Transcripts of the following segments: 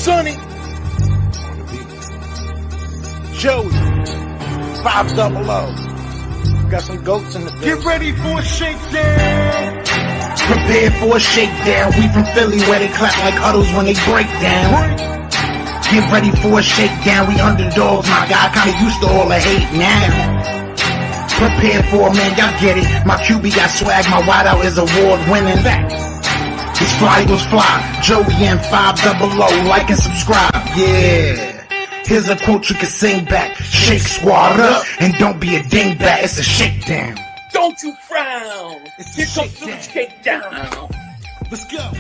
Sonny, Joey, 500. Got some goats in the building. Get ready for a shakedown. Prepare for a shakedown. We from Philly where they clap like huddles when they break down. Get ready for a shakedown. We underdogs, my guy. Kinda used to all the hate now. Prepare for it, man. Y'all get it. My QB got swag. My wideout is award winning. His fly was fly. Joey and 500. Like and subscribe. Yeah. Here's a quote you can sing back. Shake squad up and don't be a dingbat. It's a shakedown. Don't you frown. Here comes the shakedown. Let's go.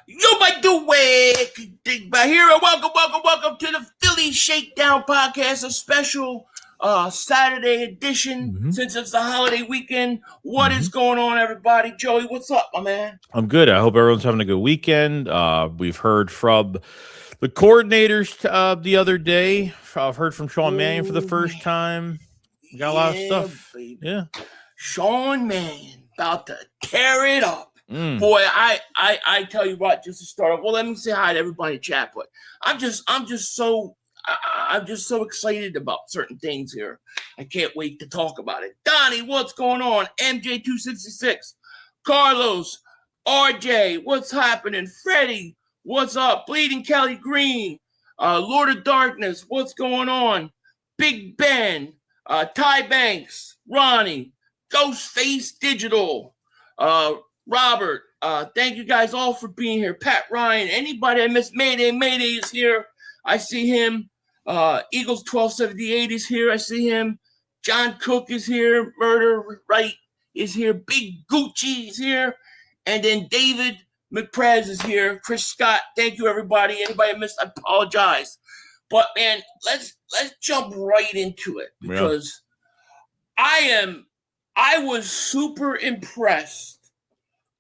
Yo, my Dingbat here, and welcome to the Philly Shakedown podcast, a special Saturday edition since it's the holiday weekend. What is going on, everybody? Joey, what's up, my man? I'm good. I hope everyone's having a good weekend. We've heard from the coordinators the other day. I've heard from Sean Mannion for the first time. We got a lot of stuff. Baby. Yeah. Sean Mannion about to tear it up. Boy, I tell you what, just to start off, well, let me say hi to everybody in chat, but I'm just so excited about certain things here. I can't wait to talk about it. Donnie, what's going on? MJ266, Carlos, RJ, what's happening? Freddie, what's up? Bleeding Kelly Green, Lord of Darkness, what's going on? Big Ben, Ty Banks, Ronnie, Ghostface Digital, Robert, thank you guys all for being here. Pat Ryan, anybody I missed, Mayday is here. I see him. Eagles 1278 is here. I see him. John Cook is here. Murder Right is here. Big Gucci is here. And then David McPrez is here. Chris Scott, thank you, everybody. Anybody I missed, I apologize. But, man, let's jump right into it because I was super impressed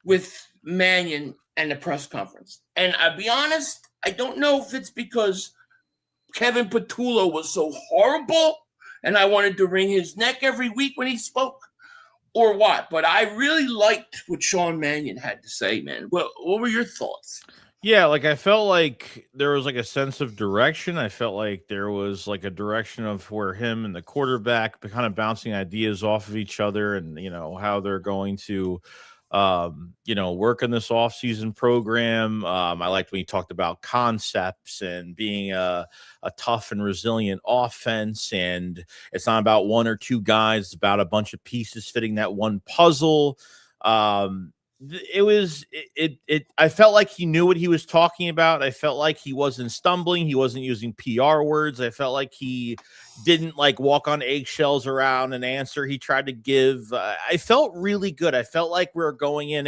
with Mannion and the press conference. And I'll be honest, I don't know if it's because Kevin Patullo was so horrible and I wanted to wring his neck every week when he spoke or what. But I really liked what Sean Mannion had to say, man. What were your thoughts? Yeah, like I felt like there was like a sense of direction. I felt like there was like a direction of where him and the quarterback kind of bouncing ideas off of each other and, you know, how they're going to work in this off-season program. I liked when he talked about concepts and being a tough and resilient offense. And it's not about one or two guys, it's about a bunch of pieces fitting that one puzzle. I felt like he knew what he was talking about. I felt like he wasn't stumbling. He wasn't using PR words. I felt like he didn't like walk on eggshells around an answer he tried to give. I felt really good. I felt like we're going in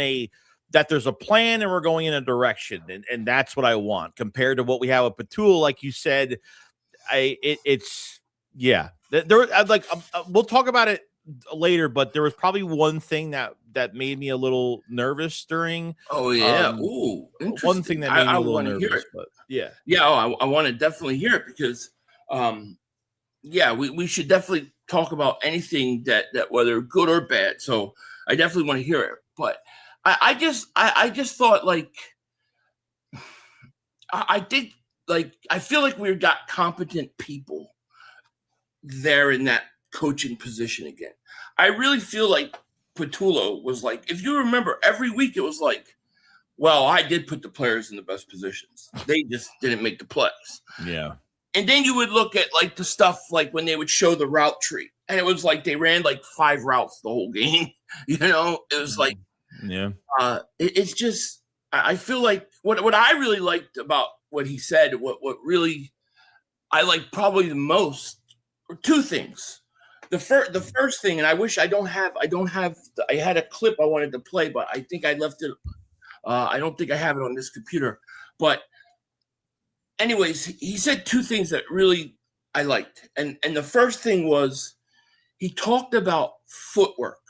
that there's a plan and we're going in a direction. And that's what I want compared to what we have with Patul. Like you said, we'll talk about it later, but there was probably one thing that made me a little nervous during. Oh yeah. Interesting. One thing that made me a little nervous, but yeah. I want to definitely hear it because we should definitely talk about anything that whether good or bad. So I definitely want to hear it. But I just thought like I feel like we've got competent people there in that coaching position again. I really feel like Patullo was like, if you remember, every week it was like, well, I did put the players in the best positions. They just didn't make the plays. Yeah. And then you would look at like the stuff like when they would show the route tree, and it was like they ran like 5 routes the whole game. You know, it was like, it's just, I feel like what I really liked about what he said, what really I like probably the most, or two things. The first thing, and I wish I had a clip I wanted to play, but I think I left it. I don't think I have it on this computer. But anyways, he said two things that really I liked. And the first thing was he talked about footwork,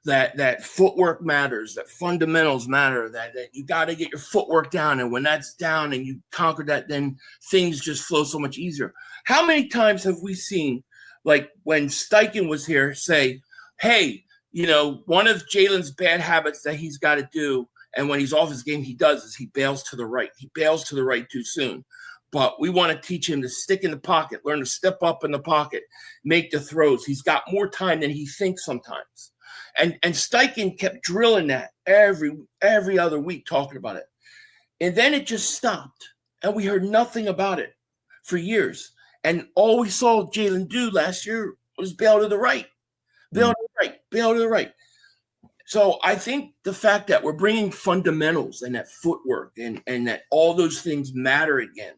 that footwork matters, that fundamentals matter, that you got to get your footwork down. And when that's down and you conquer that, then things just flow so much easier. How many times have we seen, like when Steichen was here, say, hey, you know, one of Jalen's bad habits that he's got to do, And when he's off his game, he does is he bails to the right. He bails to the right too soon. But we want to teach him to stick in the pocket, learn to step up in the pocket, make the throws. He's got more time than he thinks sometimes. And Steichen kept drilling that every other week, talking about it. And then it just stopped. And we heard nothing about it for years. And all we saw Jalen do last year was bail to the right. Bail to the right, bail to the right. So I think the fact that we're bringing fundamentals and that footwork and that all those things matter again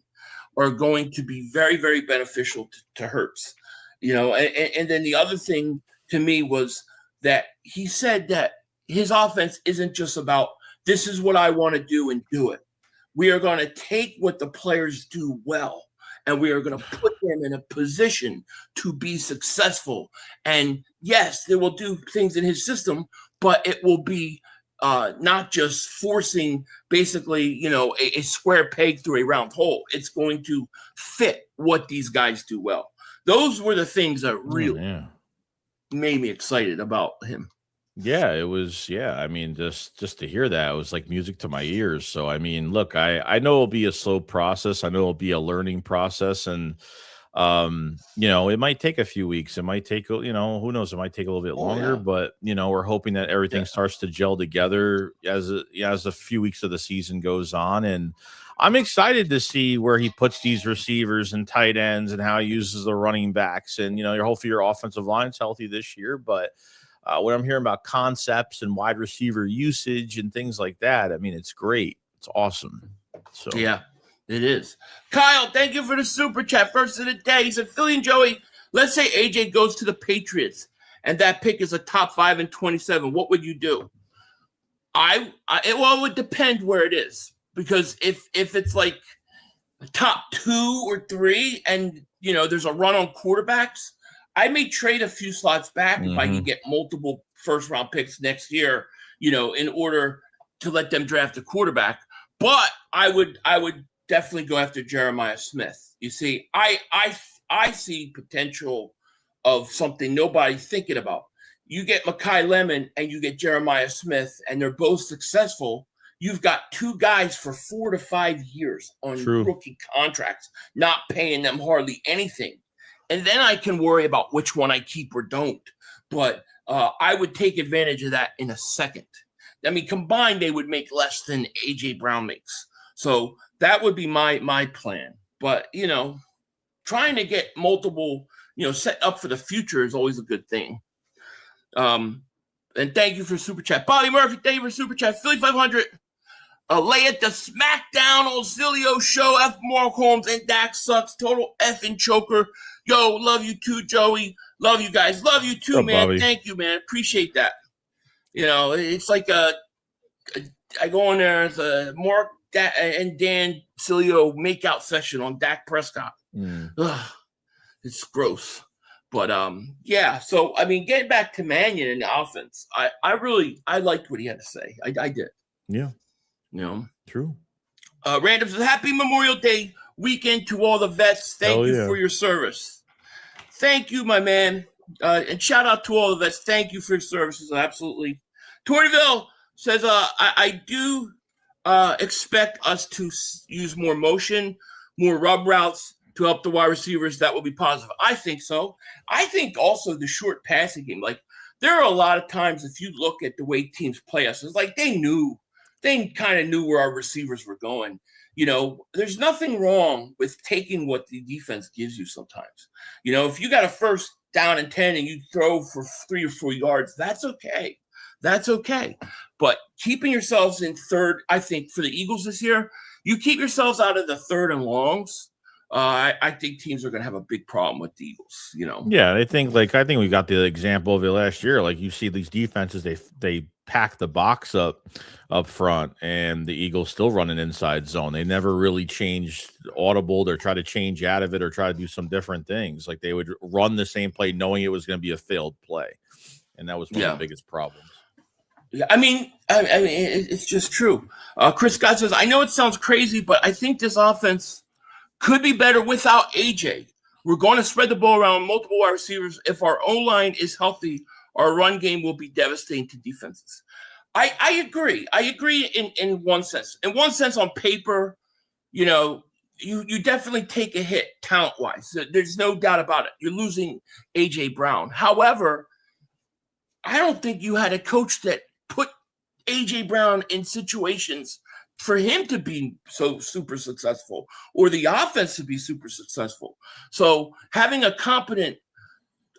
are going to be very, very beneficial to Hurts. And then the other thing to me was that he said that his offense isn't just about this is what I want to do and do it. We are going to take what the players do well, and we are going to put them in a position to be successful. And yes, they will do things in his system, but it will be not just forcing basically, a square peg through a round hole. It's going to fit what these guys do well. Those were the things that really made me excited about him. Yeah, it was. Yeah, I mean, just to hear that, it was like music to my ears. So, I mean, look, I know it'll be a slow process. I know it'll be a learning process, and it might take a few weeks. It might take, who knows? It might take a little bit longer. But we're hoping that everything starts to gel together as a few weeks of the season goes on, and I'm excited to see where he puts these receivers and tight ends and how he uses the running backs. And hopefully your offensive line's healthy this year, but. When I'm hearing about concepts and wide receiver usage and things like that, I mean, it's great. It's awesome. So yeah, it is. Kyle, thank you for the super chat. First of the day, he said, Philly and Joey, let's say AJ goes to the Patriots and that pick is a top 5 and 27. What would you do? It would depend where it is, because if it's like top 2 or 3 and there's a run on quarterbacks, I may trade a few slots back if I can get multiple first-round picks next year, in order to let them draft a quarterback. But I would definitely go after Jeremiah Smith. You see, I see potential of something nobody's thinking about. You get Mekhi Lemon and you get Jeremiah Smith, and they're both successful. You've got 2 guys for 4 to 5 years on rookie contracts, not paying them hardly anything. And then I can worry about which one I keep or don't. But I would take advantage of that in a second. I mean, combined, they would make less than A.J. Brown makes. So that would be my plan. But, trying to get multiple, set up for the future is always a good thing. And thank you for Super Chat. Bobby Murphy, thank you for Super Chat. Philly 500. Lay it the Smackdown Ozilio show. F. Mark Holmes and Dak sucks. Total effing choker. Yo, love you too, Joey. Love you guys. Love you too, man. Bobby. Thank you, man. Appreciate that. It's like I go in there as a Mark and Dan Cilio makeout session on Dak Prescott. It's gross. But so I mean, getting back to Mannion in the offense, I liked what he had to say. I did. Yeah. True. Random says, happy Memorial Day weekend to all the vets. Thank you for your service. Thank you, my man. And shout out to all the vets. Thank you for your services. Absolutely. Tortyville says, I do expect us to use more motion, more rub routes to help the wide receivers. That will be positive. I think so. I think also the short passing game. Like, there are a lot of times, if you look at the way teams play us, it's like they kind of knew where our receivers were going. There's nothing wrong with taking what the defense gives you sometimes. If you got a first down and 10 and you throw for 3 or 4 yards, that's okay. That's okay. But keeping yourselves in third, I think for the Eagles this year, you keep yourselves out of the third and longs. I think teams are going to have a big problem with the Eagles, Yeah, I think we got the example of it last year. Like, you see these defenses, they pack the box up front, and the Eagles still run an inside zone. They never really changed audible or try to change out of it or try to do some different things. Like, they would run the same play knowing it was going to be a failed play, and that was one of the biggest problems. Yeah, I mean, it's just true. Chris Scott says, I know it sounds crazy, but I think this offense could be better without AJ. We're going to spread the ball around multiple wide receivers. If our O-line is healthy, our run game will be devastating to defenses. I agree. I agree in one sense. In one sense, on paper, you know, you definitely take a hit talent-wise. There's no doubt about it. You're losing A.J. Brown. However, I don't think you had a coach that put A.J. Brown in situations for him to be so super successful or the offense to be super successful. So having a competent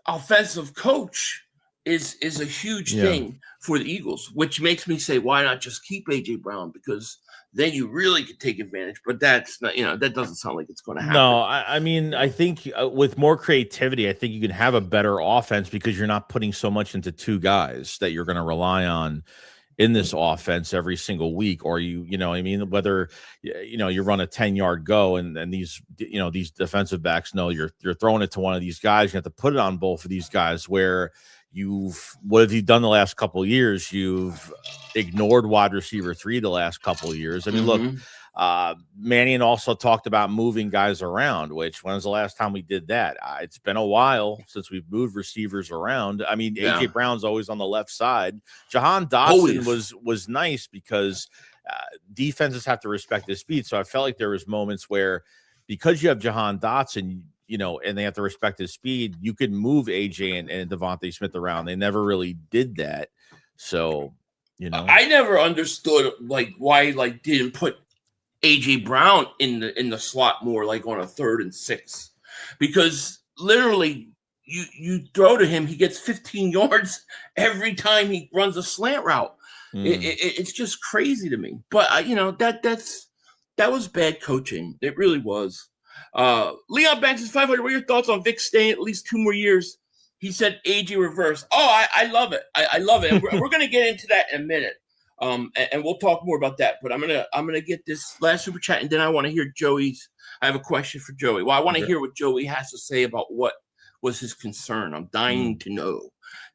offensive coach is a huge thing for the Eagles, which makes me say, why not just keep A.J. Brown? Because then you really could take advantage. But that's not, that doesn't sound like it's going to happen. No, I mean, I think with more creativity, I think you can have a better offense because you're not putting so much into two guys that you're going to rely on in this offense every single week, or I mean, whether you run a 10-yard go and these these defensive backs know you're throwing it to one of these guys, you have to put it on both of these guys. Where what have you done the last couple of years? You've ignored wide receiver 3 the last couple of years. I mean, look, Mannion also talked about moving guys around, which when was the last time we did that? It's been a while since we've moved receivers around. I mean, A.J. Brown's always on the left side. Jahan Dotson was nice because defenses have to respect his speed. So I felt like there was moments where, because you have Jahan Dotson, and they have to respect his speed, you could move A.J. and Devontae Smith around. They never really did that. So, I never understood why didn't put A.J. Brown in the slot more, like on a 3rd and 6, because literally you throw to him, he gets 15 yards every time he runs a slant route. It's just crazy to me. But that was bad coaching. It really was. Leon Banks is 500. What are your thoughts on Vic staying at least 2 more years? He said AJ reverse. Oh, I love it. I love it. And we're going to get into that in a minute. And we'll talk more about that. But I'm gonna get this last super chat, and then I want to hear Joey's. I have a question for Joey. Well, I want to hear what Joey has to say about what was his concern. I'm dying to know.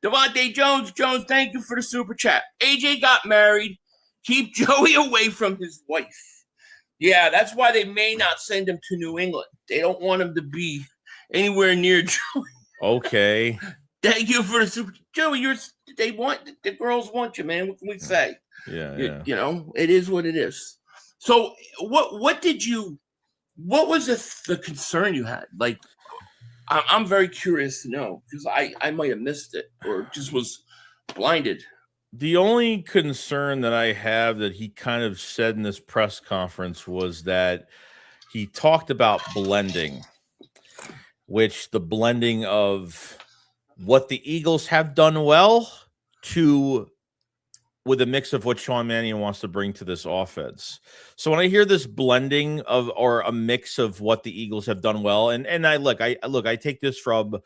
Devontae Jones, thank you for the super chat. AJ got married. Keep Joey away from his wife. Yeah, that's why they may not send him to New England. They don't want him to be anywhere near Joey. Okay. Thank you for the super. Joey, the girls want you, man. What can we say? Yeah. It is what it is. So what was the concern you had? Like, I'm very curious to know, because I might have missed it or just was blinded. The only concern that I have that he kind of said in this press conference was that he talked about blending, which the blending of what the Eagles have done well with a mix of what Sean Mannion wants to bring to this offense. So when I hear this blending or a mix of what the Eagles have done well, and I take this from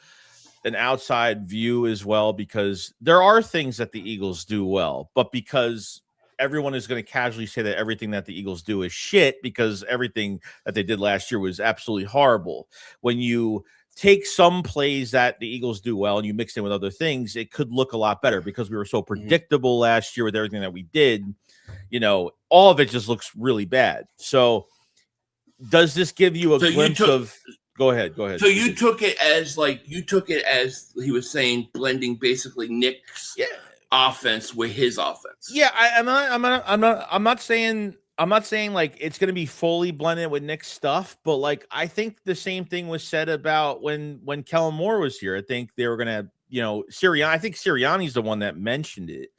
an outside view as well, because there are things that the Eagles do well, but because everyone is going to casually say that everything that the Eagles do is shit, because everything that they did last year was absolutely horrible. When you take some plays that the Eagles do well and you mix in with other things, it could look a lot better, because we were so predictable last year with everything that we did. All of it just looks really bad. So does this give you a glimpse of... Go ahead. So you took it as he was saying, blending basically Nick's offense with his offense. Yeah, I'm not saying like it's going to be fully blended with Nick's stuff, but like I think the same thing was said about when Kellen Moore was here. I think they were going to, Sirianni. I think Sirianni's the one that mentioned it.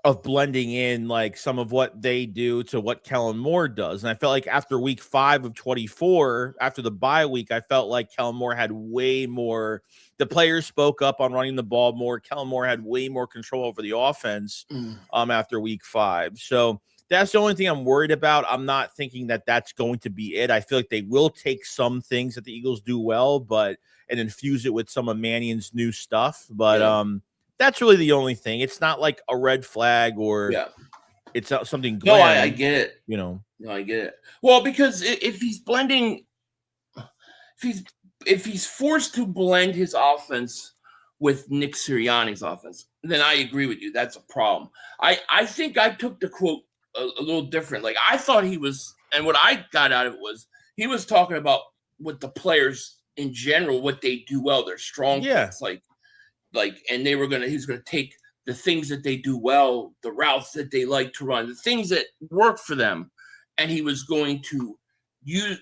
Of blending in like some of what they do to what Kellen Moore does. And I felt like after week 5 of 24, after the bye week, I felt like Kellen Moore had way more. The players spoke up on running the ball more. Kellen Moore had way more control over the offense after week 5. So that's the only thing I'm worried about. I'm not thinking that that's going to be it. I feel like they will take some things that the Eagles do well, and infuse it with some of Mannion's new stuff. But that's really the only thing. It's not like a red flag or it's not something glaring. No, I get it. No, I get it. Well, because if he's blending, if he's forced to blend his offense with Nick Sirianni's offense, then I agree with you. That's a problem. I think I took the quote a little different. Like, I thought he was, and what I got out of it was he was talking about what the players in general, what they do well, their strong points, and he was going to take the things that they do well, the routes that they like to run, the things that work for them, and he was going to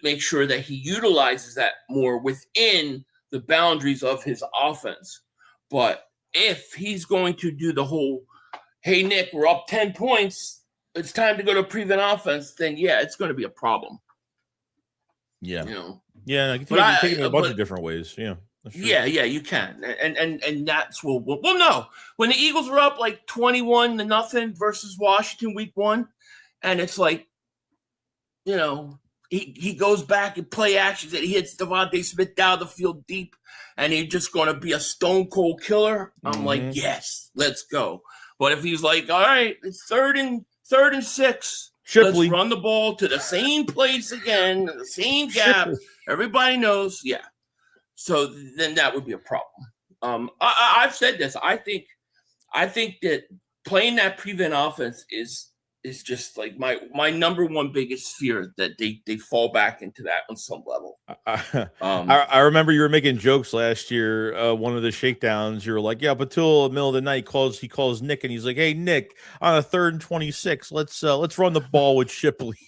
make sure that he utilizes that more within the boundaries of his offense. But if he's going to do the whole, hey, Nick, we're up 10 points, it's time to go to prevent offense, then, yeah, it's going to be a problem. Yeah. You know? Yeah, you can take it in a bunch of different ways. Yeah. Yeah, you can. And that's what we'll know. When the Eagles were up like 21-0 versus Washington week 1, and it's like, you know, he goes back and play actions and he hits Devontae Smith down the field deep, and he's just going to be a stone cold killer. I'm like, yes, let's go. But if he's like, all right, it's third and 6, Shipley. Let's run the ball to the same place again, the same gap. Everybody knows, yeah. So then that would be a problem. I've said this. I think that playing that prevent offense is just like my number one biggest fear, that they fall back into that on some level. I remember you were making jokes last year. One of the shakedowns, you were like, "Yeah, Patul, in the middle of the night he calls Nick, and he's like, hey Nick, on a 3rd and 26, let's run the ball with Shipley."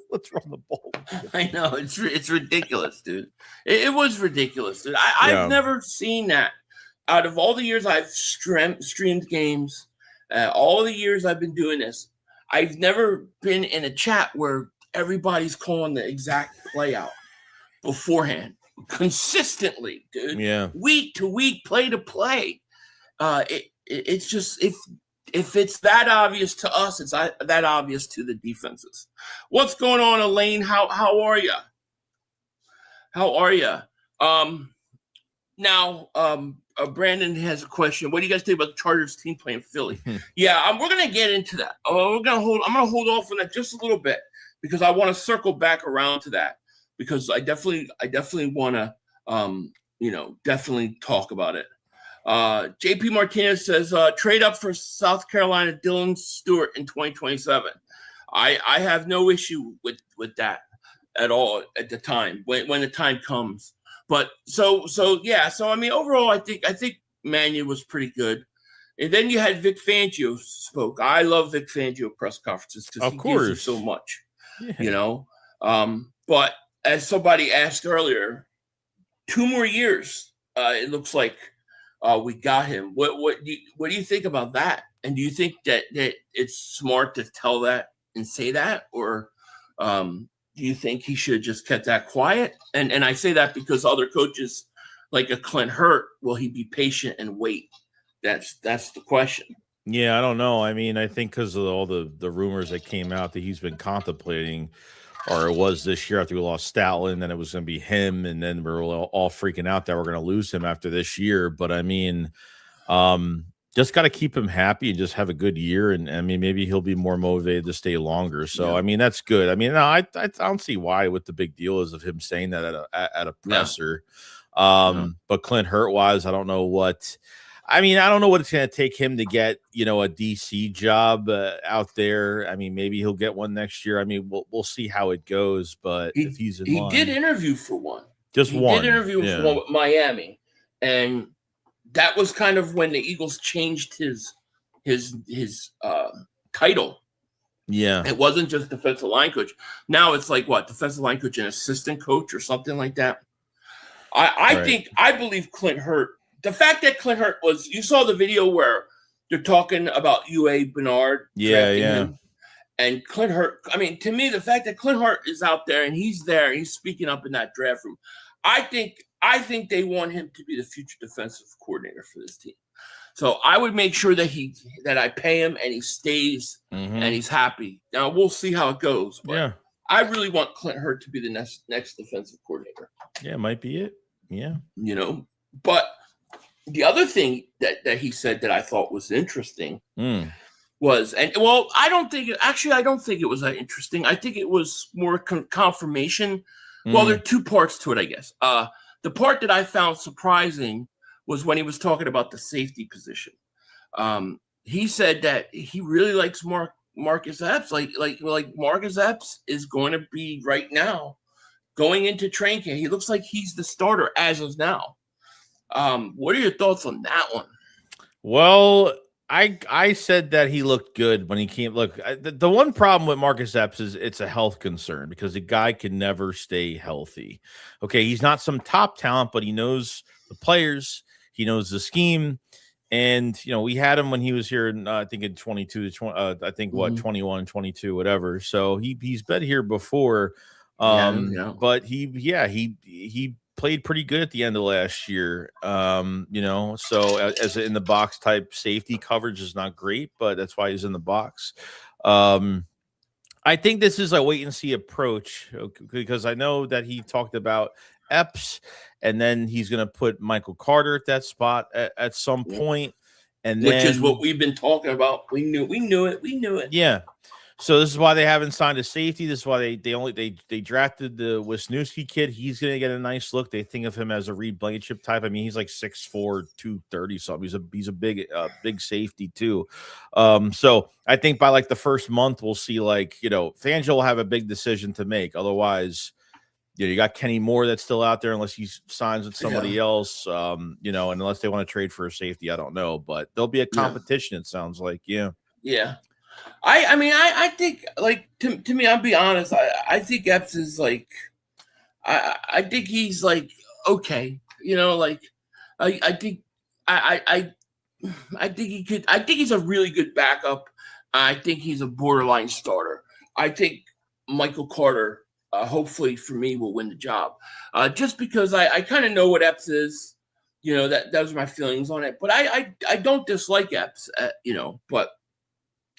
Let's run the ball. I know it's ridiculous, dude. It was ridiculous, dude. I've never seen that. Out of all the years I've streamed games, all the years I've been doing this, I've never been in a chat where everybody's calling the exact play out beforehand consistently, dude. Yeah, week to week, play to play. It's just if it's that obvious to us, it's that obvious to the defenses. What's going on, Elaine? How are you? How are you? Now, Brandon has a question. What do you guys think about the Chargers team playing Philly? Yeah, we're gonna get into that. I'm gonna hold off on that just a little bit, because I want to circle back around to that, because I definitely want to definitely talk about it. JP Martinez says trade up for South Carolina Dylan Stewart in 2027. I have no issue with that at all at the time when the time comes. But so I mean, overall, I think Mannion was pretty good. And then you had Vic Fangio spoke. I love Vic Fangio press conferences because he gives you so much, you know. But as somebody asked earlier, 2 more years. It looks like we got him. What do you think about that? And do you think that it's smart to tell that and say that, or do you think he should have just kept that quiet? And I say that because other coaches, like a Clint Hurt, will he be patient and wait? That's the question. Yeah, I don't know. I mean, I think because of all the rumors that came out that he's been contemplating, or it was this year after we lost Stoutland, then it was going to be him, and then we're all freaking out that we're going to lose him after this year. But I mean, just got to keep him happy and just have a good year. And I mean, maybe he'll be more motivated to stay longer. So, I mean, that's good. I mean, no, I don't see why what the big deal is of him saying that at a presser. But Clint Hurt wise, I don't know what it's going to take him to get, a DC job out there. I mean, maybe he'll get one next year. I mean, we'll see how it goes. But if he's in line, did interview for one. Just one. He did interview for one with Miami, and that was kind of when the Eagles changed his title. Yeah, it wasn't just defensive line coach. Now it's like what, defensive line coach and assistant coach or something like that. I believe Clint Hurt. The fact that Clint Hurt was, you saw the video where they're talking about UA Bernard. Him, and Clint Hurt. I mean, to me, the fact that Clint Hurt is out there and he's there, and he's speaking up in that draft room. I think they want him to be the future defensive coordinator for this team. So I would make sure that I pay him and he stays and he's happy. Now we'll see how it goes. But I really want Clint Hurt to be the next defensive coordinator. Yeah, might be it. Yeah. But the other thing that he said that I thought was interesting was, I don't think it was that interesting. I think it was more confirmation. Well, there are 2 parts to it, I guess. The part that I found surprising was when he was talking about the safety position. He said that he really likes Marcus Epps. Like Marcus Epps is going to be right now going into training camp. He looks like he's the starter as of now. What are your thoughts on that one? Well, I said that he looked good when he came. Look, the one problem with Marcus Epps is it's a health concern because the guy can never stay healthy. Okay, he's not some top talent, but he knows the players, he knows the scheme, and we had him when he was here. I think in 22 to 20, I think 21, 22, whatever. So he's been here before, but he played pretty good at the end of last year. So as in the box type safety coverage is not great, but that's why he's in the box. I think this is a wait and see approach because I know that he talked about Epps and then he's going to put Michael Carter at that spot at some point. And which is what we've been talking about. We knew it. Yeah. So this is why they haven't signed a safety. This is why they drafted the Wisniewski kid. He's going to get a nice look. They think of him as a Reed Blankenship type. I mean, he's like 6'4", 230 something. He's a big safety too. So I think by like the first month we'll see Fangio will have a big decision to make. Otherwise, you got Kenny Moore that's still out there unless he signs with somebody else. And unless they want to trade for a safety, I don't know. But there'll be a competition. It sounds like, yeah. I think to me, I'll be honest. I think Epps is I think he's okay. I think he could. I think he's a really good backup. I think he's a borderline starter. I think Michael Carter, hopefully for me, will win the job. Just because I kind of know what Epps is. Those are my feelings on it. But I don't dislike Epps. But.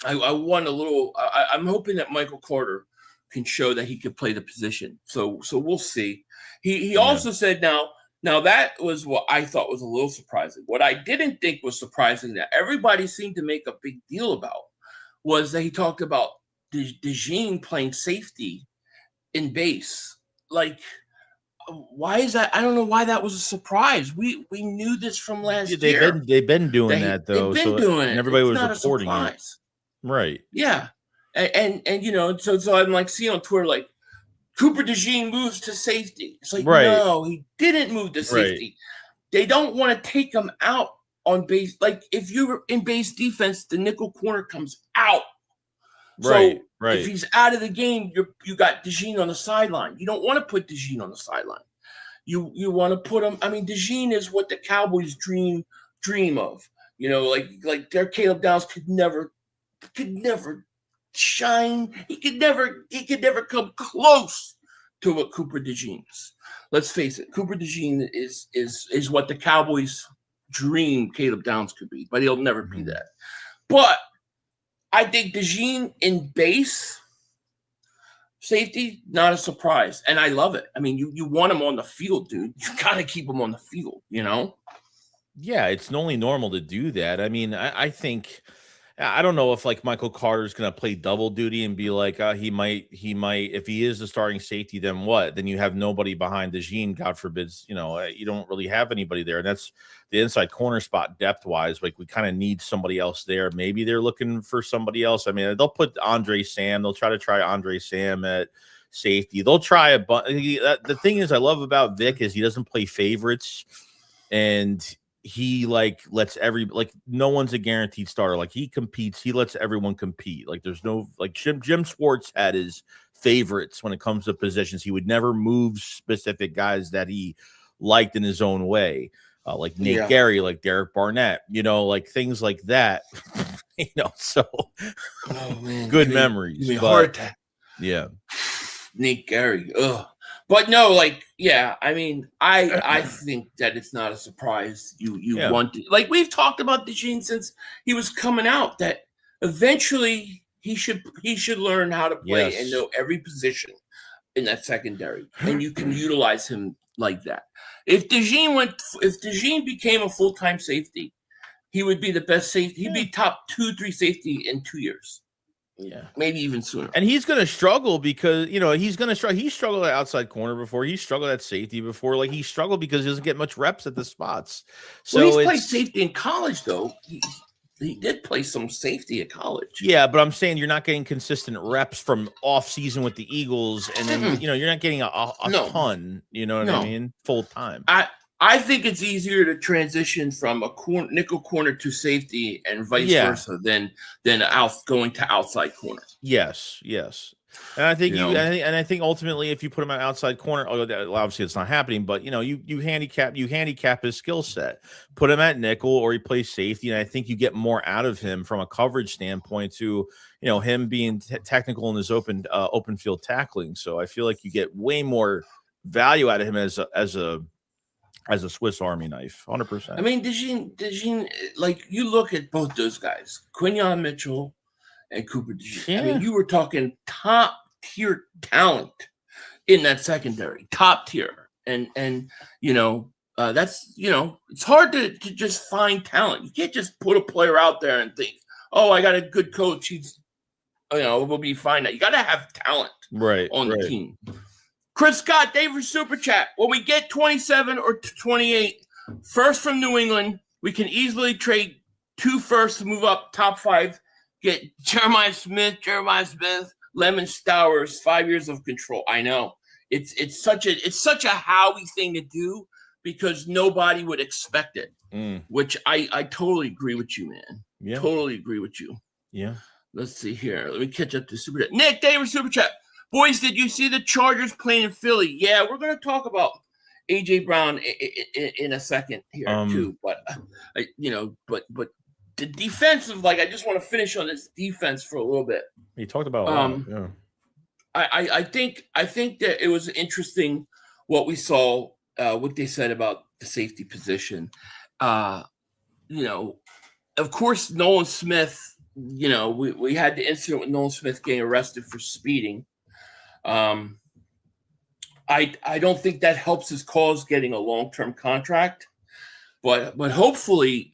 I want a little. I'm hoping that Michael Carter can show that he could play the position. So we'll see. He also said now that was what I thought was a little surprising. What I didn't think was surprising that everybody seemed to make a big deal about was that he talked about DeJean playing safety in base. Why is that? I don't know why that was a surprise. We knew this from last year. They've been doing that though. They've been doing it. And everybody was reporting it. Right. Yeah. And so I'm seeing on Twitter, Cooper DeJean moves to safety. It's no, he didn't move to safety. Right. They don't want to take him out on base. If you're in base defense, the nickel corner comes out. Right. So if he's out of the game, you got DeJean on the sideline. You don't want to put DeJean on the sideline. You want to put him. I mean, DeJean is what the Cowboys dream of. Their Caleb Downs could never shine. He could never come close to what Cooper DeJean is. Let's face it, Cooper DeJean is what the Cowboys dream Caleb Downs could be, but he'll never be that. But I think DeJean in base safety, not a surprise. And I love it. I mean, you want him on the field, dude. You gotta keep him on the field, Yeah, it's only normal to do that. I mean, I think I don't know if Michael Carter's going to play double duty and be he might if he is the starting safety, then what? Then you have nobody behind DeJean, God forbids, you don't really have anybody there. And that's the inside corner spot depth wise. We kind of need somebody else there. Maybe they're looking for somebody else. I mean, they'll put Andre Sam. They'll try to try Andre Sam at safety. They'll try a bunch. The thing is I love about Vic is he doesn't play favorites and he lets no one's a guaranteed starter. He competes, he lets everyone compete. There's no Jim Schwartz had his favorites when it comes to positions. He would never move specific guys that he liked in his own way. Nate Gary, Derek Barnett, things like that. So good memories. Heart attack. Yeah. Nate Gary. Ugh. But no, I mean, I think that it's not a surprise. You want to, we've talked about DeJean since he was coming out, that eventually he should learn how to play and know every position in that secondary, and you can utilize him like that. If DeJean became a full-time safety, he would be the best safety. He'd be top 2-3 safety in 2 years. Yeah, maybe even sooner. And he's going to struggle because, he's going to struggle. He struggled at outside corner before. He struggled at safety before. He struggled because he doesn't get much reps at the spots. So he's played safety in college, though. He did play some safety at college. Yeah, but I'm saying you're not getting consistent reps from off season with the Eagles. And then, you're not getting a ton, I mean, full time. I think it's easier to transition from a nickel corner to safety and vice versa than going to outside corner. Yes. And I think I think ultimately, if you put him at outside corner, obviously it's not happening, but you handicap his skill set, put him at nickel, or he plays safety, and I think you get more out of him from a coverage standpoint to him being technical in his open field tackling. So I feel like you get way more value out of him as a Swiss Army knife, 100%. I mean, Dejean, like you look at both those guys, Quinyon Mitchell and Cooper Dejean. Yeah. I mean, you were talking top tier talent in that secondary, top tier, and that's it's hard to just find talent. You can't just put a player out there and think, oh, I got a good coach, he's we'll be fine. You got to have talent on the team. Chris Scott, Dave for Super Chat. When we get 27 or 28 first from New England, we can easily trade 2 firsts to move up top 5. Get Jeremiah Smith, Lemon Stowers, 5 years of control. I know it's such a Howie thing to do because nobody would expect it. Which I totally agree with you, man. Yeah, totally agree with you. Yeah. Let's see here. Let me catch up to Super Chat. Nick, Dave for Super Chat. Boys, did you see the Chargers playing in Philly? Yeah, we're going to talk about A.J. Brown in a second here too. But but the defensive, I just want to finish on this defense for a little bit. He talked about I think that it was interesting what we saw, what they said about the safety position. Of course, Nolan Smith. We had the incident with Nolan Smith getting arrested for speeding. I don't think that helps his cause getting a long-term contract, but hopefully,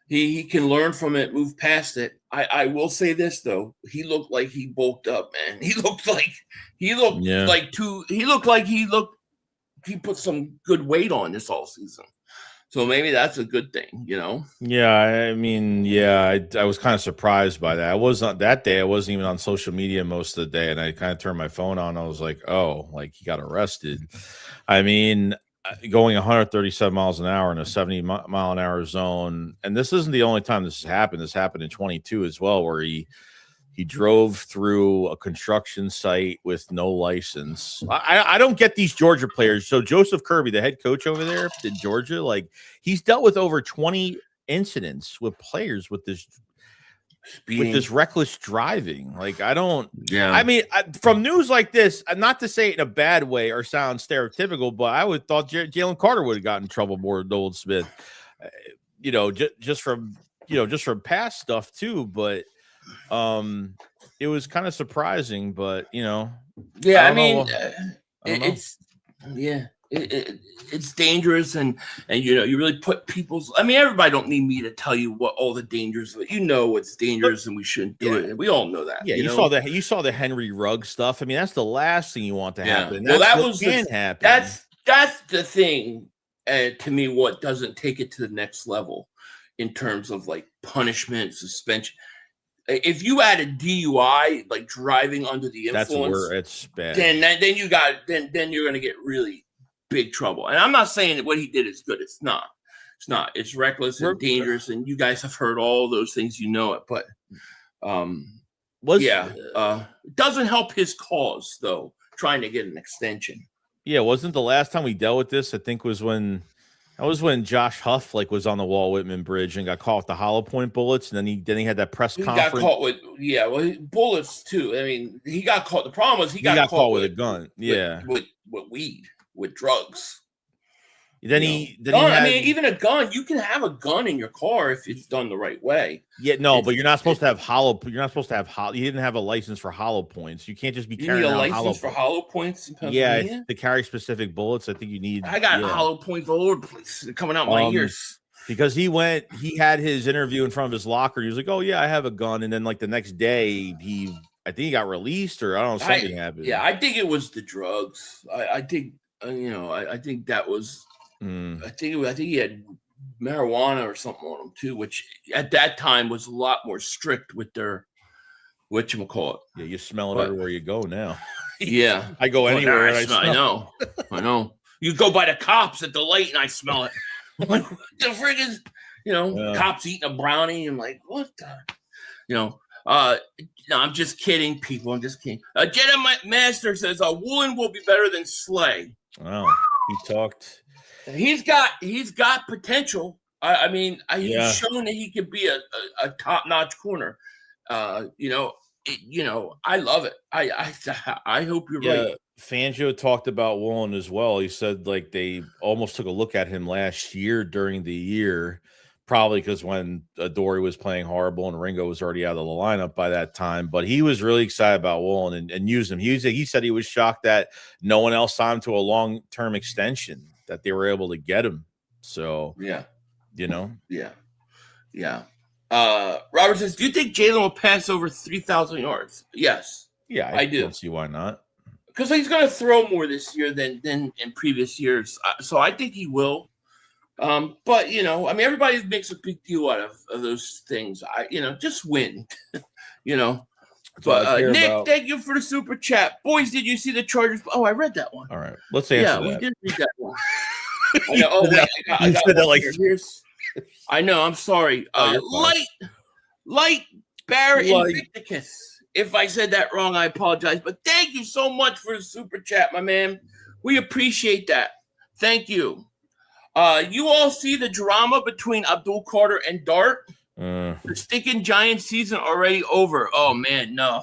he can learn from it, move past it. I will say this though, he looked like he bulked up, man. He put some good weight on this all season. So maybe that's a good thing, Yeah, I mean, I was kind of surprised by that. I wasn't even on social media most of the day, and I kind of turned my phone on. I was like, oh, he got arrested. I mean, going 137 miles an hour in a 70 mile an hour zone, and this isn't the only time this has happened. This happened in 22 as well, where he drove through a construction site with no license. I don't get these Georgia players. So Joseph Kirby, the head coach over there in Georgia, he's dealt with over 20 incidents with players with this reckless driving. I mean, from news like this, not to say it in a bad way or sound stereotypical, but I would thought Jalen Carter would have gotten in trouble more than Nolan Smith, just from past stuff too. But it was kind of surprising, but it's dangerous, and you really put people's. I mean, everybody don't need me to tell you what all the dangers of it. It's dangerous, and we shouldn't do it. And we all know that. Yeah, you saw the Henry Ruggs stuff. I mean, that's the last thing you want to happen. Well, happen. That's the thing. To me, what doesn't take it to the next level in terms of punishment, suspension. If you add a DUI, driving under the influence, that's where it's bad. Then you're going to get really big trouble. And I'm not saying that what he did is good. It's not. It's reckless and dangerous. And you guys have heard all those things. It, but it doesn't help his cause though. Trying to get an extension. Yeah, wasn't the last time we dealt with this? I think was when Josh Huff was on the Walt Whitman Bridge and got caught with the hollow point bullets, and then he had that press conference. He got caught with bullets too. I mean, he got caught. The problem was he got caught with a gun. With weed, with drugs. Then even a gun. You can have a gun in your car if it's done the right way. Yeah, no, but you're not supposed to have hollow. You're not supposed to have hollow. You didn't have a license for hollow points. You can't just be carrying a license for hollow points in Pennsylvania? Yeah, to carry specific bullets. I think you need. I got hollow points all over the place coming out my ears. Because he had his interview in front of his locker. He was like, "Oh yeah, I have a gun," and then the next day I think he got released, or I don't know, something happened. Yeah, I think it was the drugs. I think I think that was. I think he had marijuana or something on him too, which at that time was a lot more strict with their whatchamacallit. Yeah, you smell it everywhere you go now. Yeah, I go anywhere. I know. You go by the cops at the light and I smell it. I'm like, what the frig is, cops eating a brownie. I'm like, what the, no, I'm just kidding, people. I'm just kidding. Jedi Master says, Woolen will be better than Slay. Wow, he talked. He's got potential. He's shown that he could be a top-notch corner. I love it. I hope you're right. Fangio talked about Woolen as well. He said like they almost took a look at him last year during the year, probably because when Adoree was playing horrible and Ringo was already out of the lineup by that time. But he was really excited about Woolen and used him. He said he was shocked that no one else signed him to a long-term extension, that they were able to get him. So yeah. Robert says, do you think Jalen will pass over 3,000 yards? Yes. Yeah, I do. Don't see why not. Because he's going to throw more this year than in previous years. So I think he will. But, everybody makes a big deal out of those things. Just win, But Nick, thank you for the super chat. Boys, did you see the Chargers? Oh, I read that one. All right. Let's answer that. We did read that one. I got that like I know. I'm sorry. Light Barrett Invicticus. If I said that wrong, I apologize. But thank you so much for the super chat, my man. We appreciate that. Thank you. You all see the drama between Abdul Carter and Dart? The stinking Giants season already over. Oh man, no.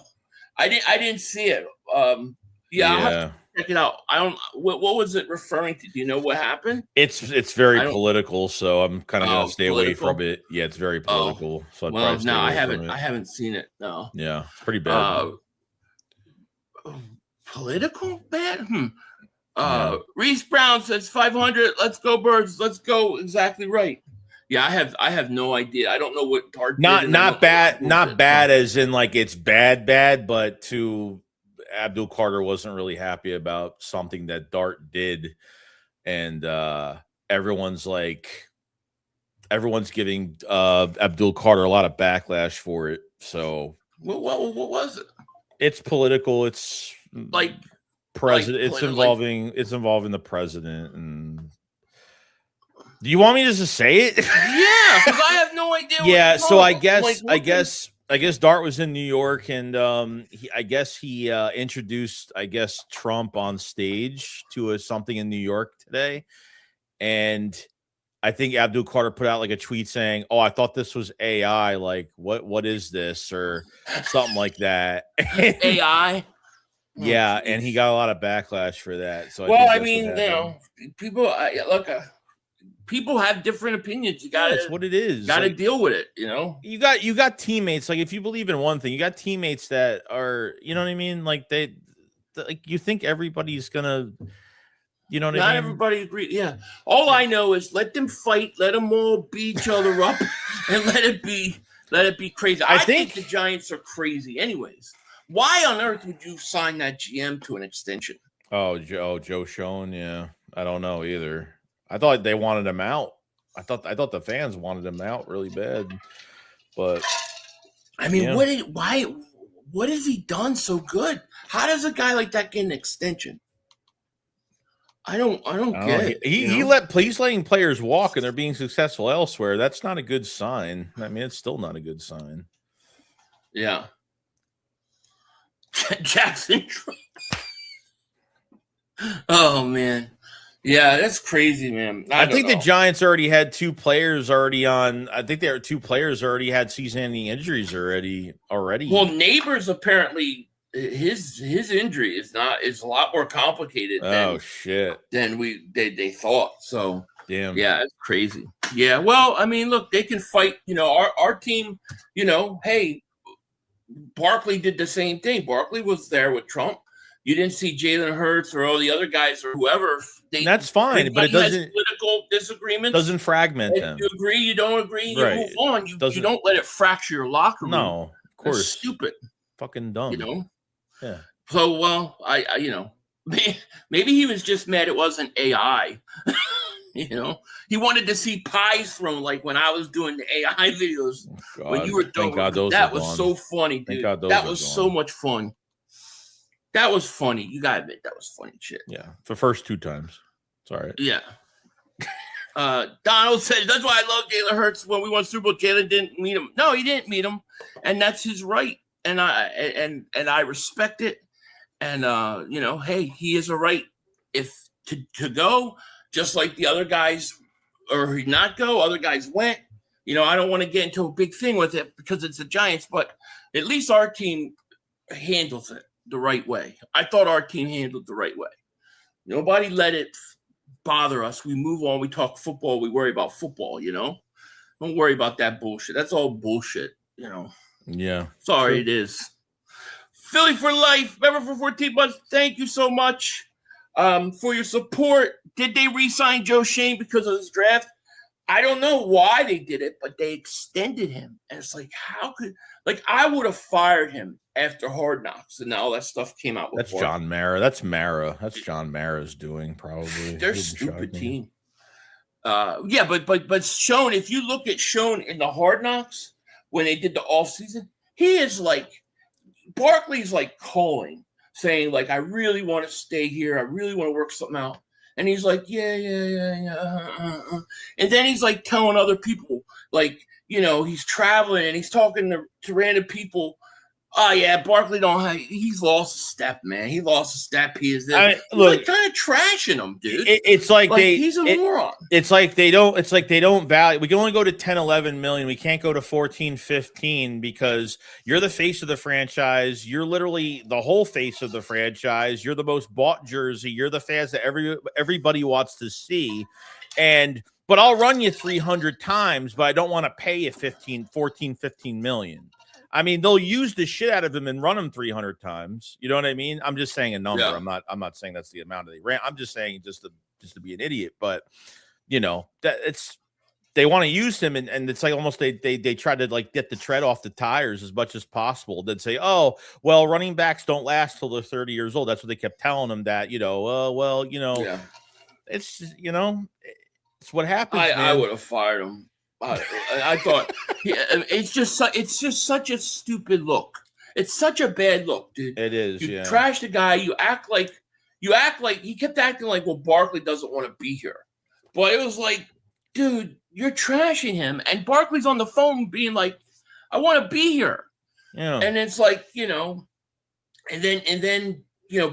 I didn't see it. I'll have to check it out. I don't. What was it referring to? Do you know what happened? It's very political, so I'm kind of gonna stay away from it. Yeah, it's very political. So I haven't seen it. No. Yeah, it's pretty bad. Political bad. Reese Brown says 500. Let's go, Birds. Let's go. Exactly right. Yeah, I have no idea. I don't know what Dart. Not bad as in like it's bad, but to Abdul Carter wasn't really happy about something that Dart did, and everyone's giving Abdul Carter a lot of backlash for it. So what was it? It's political. It's like president. It's involving the president. And do you want me just to say it? Yeah, because I have no idea. Yeah, so I guess Dart was in New York, and he introduced Trump on stage to something in New York today, and I think Abdul Carter put out like a tweet saying, "Oh, I thought this was AI. Like, what is this?" or something like that. AI. Yeah, and he got a lot of backlash for that. So people have different opinions. You got that's what it is. Got to deal with it. You got teammates. Like if you believe in one thing, you got teammates that are, you know what I mean. Like you think everybody's gonna, you know what I mean. Not everybody agrees. Yeah. All I know is let them fight. Let them all beat each other up, and let it be crazy. I think the Giants are crazy. Anyways, why on earth would you sign that GM to an extension? Oh, Joe Schoen. Yeah, I don't know either. I thought they wanted him out. I thought the fans wanted him out really bad. But what has he done so good? How does a guy like that get an extension? I don't get it. He's letting players walk and they're being successful elsewhere. That's not a good sign. I mean, it's still not a good sign. Yeah. Jackson. Oh man. Yeah, that's crazy, man. I think the Giants already had two players already on. I think there are two players already had season-ending injuries already. Well, Neighbors apparently his injury is a lot more complicated. Than they thought. So damn, yeah, it's crazy. Yeah, well, I mean, look, they can fight. Our team. Hey, Barkley did the same thing. Barkley was there with Trump. You didn't see Jalen Hurts or all the other guys or whoever. That's fine, but it doesn't political disagreements. Doesn't fragment them. You agree, you don't agree, you move on. You don't let it fracture your locker room. No, of course. That's stupid. Fucking dumb. Yeah. So maybe he was just mad it wasn't AI. He wanted to see pies thrown like when I was doing the AI videos. When you were doing that was so funny, dude. That was so much fun. That was funny. You gotta admit that was funny shit. Yeah, the first two times. Sorry. Yeah. Donald says that's why I love Jalen Hurts. When we won Super Bowl, Jalen didn't meet him. No, he didn't meet him, and that's his right. And I respect it. And hey, he has a right to go, just like the other guys, or he not go. Other guys went. I don't want to get into a big thing with it because it's the Giants, but at least our team handles it the right way. I thought our team handled the right way. Nobody let it bother us. We move on. We talk football. We worry about football, Don't worry about that bullshit. That's all bullshit, Yeah. Sorry, sure. It is. Philly for life. Member for 14 months. Thank you so much for your support. Did they re-sign Joe Shane because of his draft? I don't know why they did it, but they extended him. And it's like, I would have fired him after Hard Knocks and all that stuff came out. That's John Mara. That's Mara. That's John Mara's doing, probably. They're a stupid team. Yeah, but Schoen, if you look at Schoen in the Hard Knocks when they did the offseason, he is like, Barkley's like calling, saying like, I really want to stay here. I really want to work something out. And he's like, yeah. And then he's like telling other people, like, he's traveling and he's talking to random people. Oh, yeah, Barkley he's lost a step, man. He lost a step. He's kind of trashing him, dude. It's like he's a moron. It's like they don't value. We can only go to 10, 11 million. We can't go to 14, 15 because you're the face of the franchise. You're literally the whole face of the franchise. You're the most bought jersey. You're the fans that everybody wants to see. But I'll run you 300 times, but I don't want to pay you 15 million. I mean, they'll use the shit out of him and run him 300 times. You know what I mean? I'm just saying a number. Yeah. I'm not saying that's the amount that they ran. I'm just saying just to be an idiot. But that they want to use him, and it's like almost they try to like get the tread off the tires as much as possible. They'd say, oh, well, running backs don't last till they're 30 years old. That's what they kept telling them that. Yeah. It's it's what happens. I would have fired him. I thought it's just such a stupid look. It's such a bad look, dude. It is. You trash the guy. You act like he kept acting like, well, Barkley doesn't want to be here, but it was like, dude, you're trashing him, and Barkley's on the phone being like, I want to be here. Yeah. And it's like, and then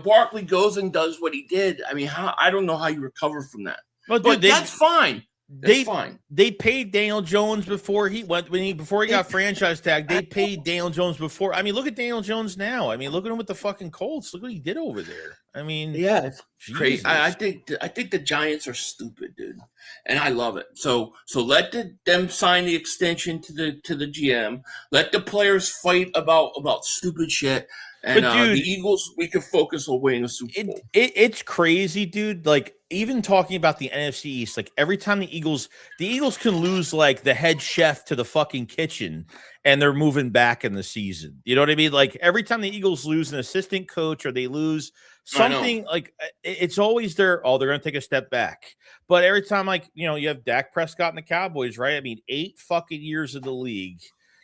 Barkley goes and does what he did. I mean, I don't know how you recover from that. Well, but that's fine. They paid Daniel Jones before he got franchise tag. They paid Daniel Jones before. I mean, look at Daniel Jones now. I mean, look at him with the fucking Colts. Look what he did over there. I mean, yeah, it's crazy. I think the Giants are stupid, dude, and I love it. So let them sign the extension to the GM. Let the players fight about stupid shit. And dude, the Eagles, we can focus on winning a Super Bowl. It's crazy, dude. Like, even talking about the NFC East, like every time the Eagles can lose like the head chef to the fucking kitchen and they're moving back in the season. You know what I mean? Like every time the Eagles lose an assistant coach or they lose something, like it's always they're going to take a step back. But every time, like, you have Dak Prescott and the Cowboys, right? I mean, 8 fucking years of the league.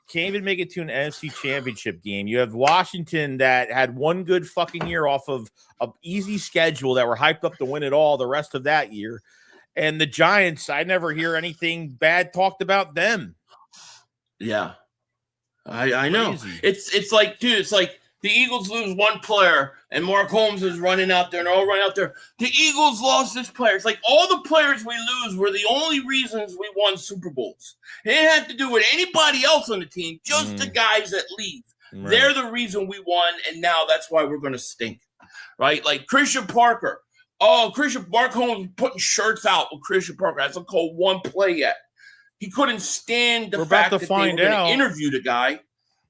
Can't even make it to an NFC championship game. You have Washington that had one good fucking year off of an easy schedule that were hyped up to win it all the rest of that year. And the Giants, I never hear anything bad talked about them. Yeah. I know. It's like, dude, it's like the Eagles lose one player and Mark Holmes is running out there and all running out there. The Eagles lost this player. It's like all the players we lose were the only reasons we won Super Bowls. It didn't have to do with anybody else on the team, just the guys that leave. Right. They're the reason we won, and now that's why we're going to stink, right? Like Christian Parker. Oh, Mark Holmes putting shirts out with Christian Parker. Hasn't called one play yet. He couldn't stand the fact that they were going to interview the guy.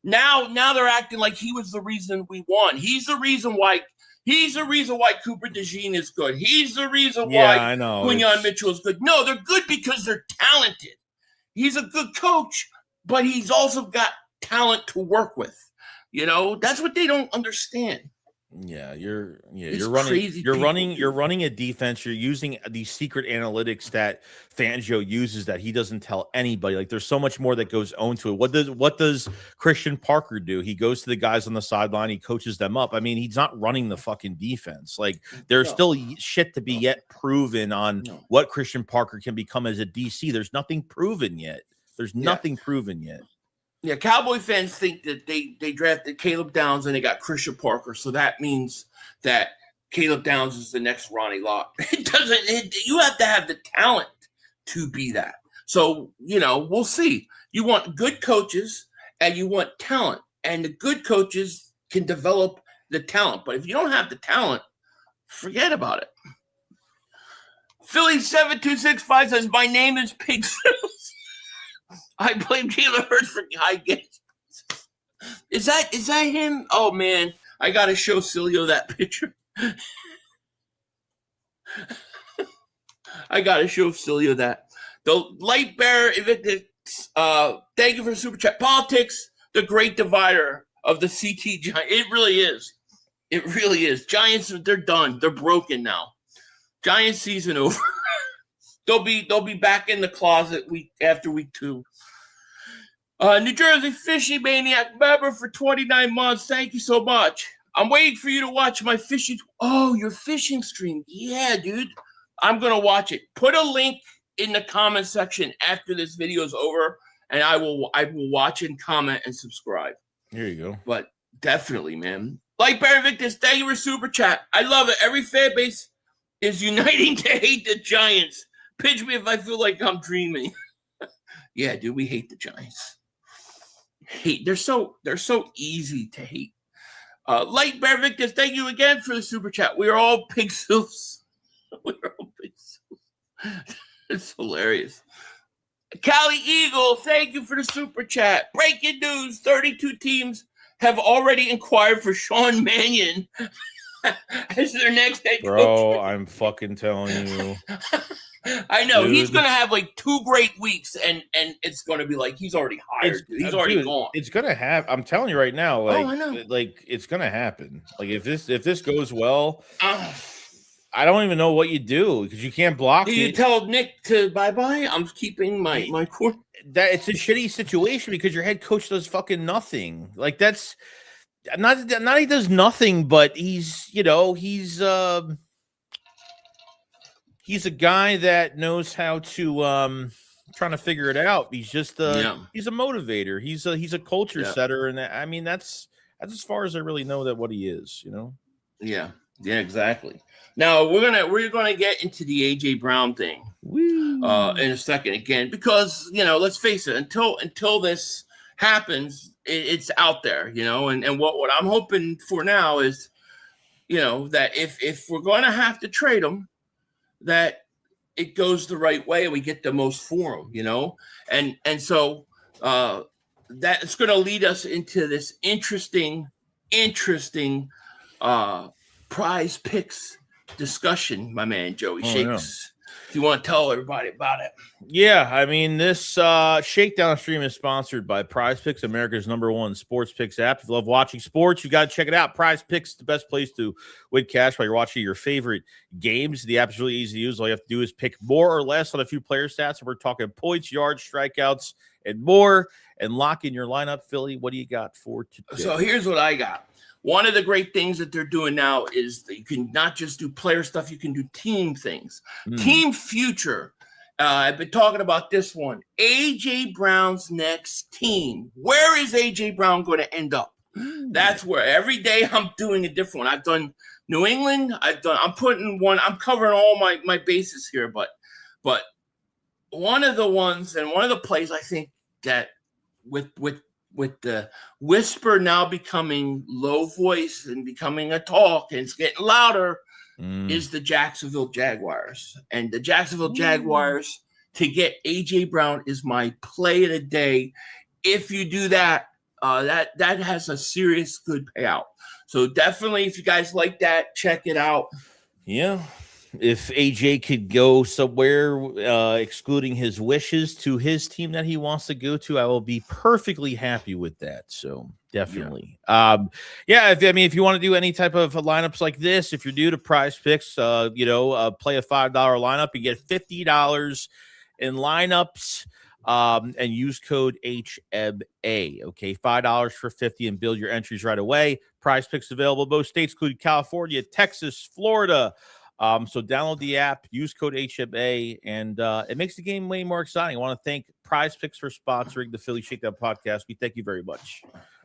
Now they're acting like he was the reason we won. He's the reason why Cooper DeJean is good. He's the reason why Quinyon Mitchell is good. No, they're good because they're talented. He's a good coach, but he's also got talent to work with. That's what they don't understand. Yeah, you're crazy running a defense. You're using these secret analytics that Fangio uses that he doesn't tell anybody. Like there's so much more that goes on to it. What does Christian Parker do? He goes to the guys on the sideline, he coaches them up. I mean, he's not running the fucking defense. Like there's still shit to be yet proven on what Christian Parker can become as a DC. There's nothing proven yet. There's nothing proven yet. Yeah, Cowboy fans think that they drafted Caleb Downs and they got Christian Parker, so that means that Caleb Downs is the next Ronnie Lott. It doesn't. You have to have the talent to be that. So we'll see. You want good coaches and you want talent, and the good coaches can develop the talent. But if you don't have the talent, forget about it. Philly 7265 says, "My name is Pig Sills. I blame Jalen Hurts for high gains." Is that him? Oh man, I gotta show Cilio that picture. I gotta show Cilio that. The light bearer, thank you for super chat. Politics, the great divider of the CT Giant. It really is. It really is. Giants, they're done. They're broken now. Giants season over. They'll be back in the closet after week 2. New Jersey Fishing Maniac member for 29 months. Thank you so much. I'm waiting for you to watch my fishing. Oh, your fishing stream. Yeah, dude. I'm going to watch it. Put a link in the comment section after this video is over, and I will watch and comment and subscribe. Here you go. But definitely, man. Like Barry Victus, thank you for super chat. I love it. Every fan base is uniting to hate the Giants. Pinch me if I feel like I'm dreaming. Yeah, dude, we hate the Giants. They're so easy to hate. Light Bear Victus, thank you again for the super chat. We are all Pig Sills. We're all Pig Sills. It's hilarious. Cali Eagle, thank you for the super chat. Breaking news: 32 teams have already inquired for Sean Mannion as their next head coach. Bro, I'm fucking telling you. I know. Dude. He's going to have like 2 great weeks, and it's going to be like he's already hired. He's already gone. It's going to happen. I'm telling you right now. Like, I know. Like it's going to happen. Like if this goes well, I don't even know what you do because you can't block it. You tell Nick to bye-bye? I'm keeping my court. That it's a shitty situation because your head coach does fucking nothing. Like that's not he does nothing, but he's a guy that knows how to trying to figure it out. He's just he's a motivator. He's a culture setter, and I mean that's as far as I really know that what he is. Yeah, exactly. Now we're gonna get into the AJ Brown thing in a second again because let's face it, until this happens, it's out there, and what I'm hoping for now is that if we're going to have to trade him, that it goes the right way and we get the most for him, and so that's going to lead us into this interesting prize picks discussion, my man Joeyshakes. If you want to tell everybody about it. Yeah, I mean, this Shakedown stream is sponsored by Prize Picks, America's #1 sports picks app. If you love watching sports, you got to check it out. Prize Picks is the best place to win cash while you're watching your favorite games. The app is really easy to use. All you have to do is pick more or less on a few player stats. We're talking points, yards, strikeouts, and more, and lock in your lineup. Philly, what do you got for today? So here's what I got. One of the great things that they're doing now is that you can not just do player stuff, you can do team things. Team Future. I've been talking about this one. AJ Brown's next team. Where is AJ Brown going to end up? That's where every day I'm doing a different one. I've done New England. I'm covering all my bases here, but one of the ones and one of the plays I think that with the whisper now becoming low voice and becoming a talk and it's getting louder is the Jacksonville Jaguars. And the Jacksonville Jaguars to get A.J. Brown is my play of the day. If you do that, that has a serious good payout. So definitely if you guys like that, check it out. Yeah. if AJ could go somewhere, excluding his wishes, to his team that he wants to go to, I will be perfectly happy with that. So definitely. If you want to do any type of lineups like this, if you're new to Prize Picks, play a $5 lineup, you get $50 in lineups. And use code HMA. Okay, $5 for 50 and build your entries right away. Prize Picks available in most states, including California, Texas, Florida. So download the app, use code HMA, and it makes the game way more exciting. I want to thank Prize Picks for sponsoring the Philly Shakedown podcast. We thank you very much.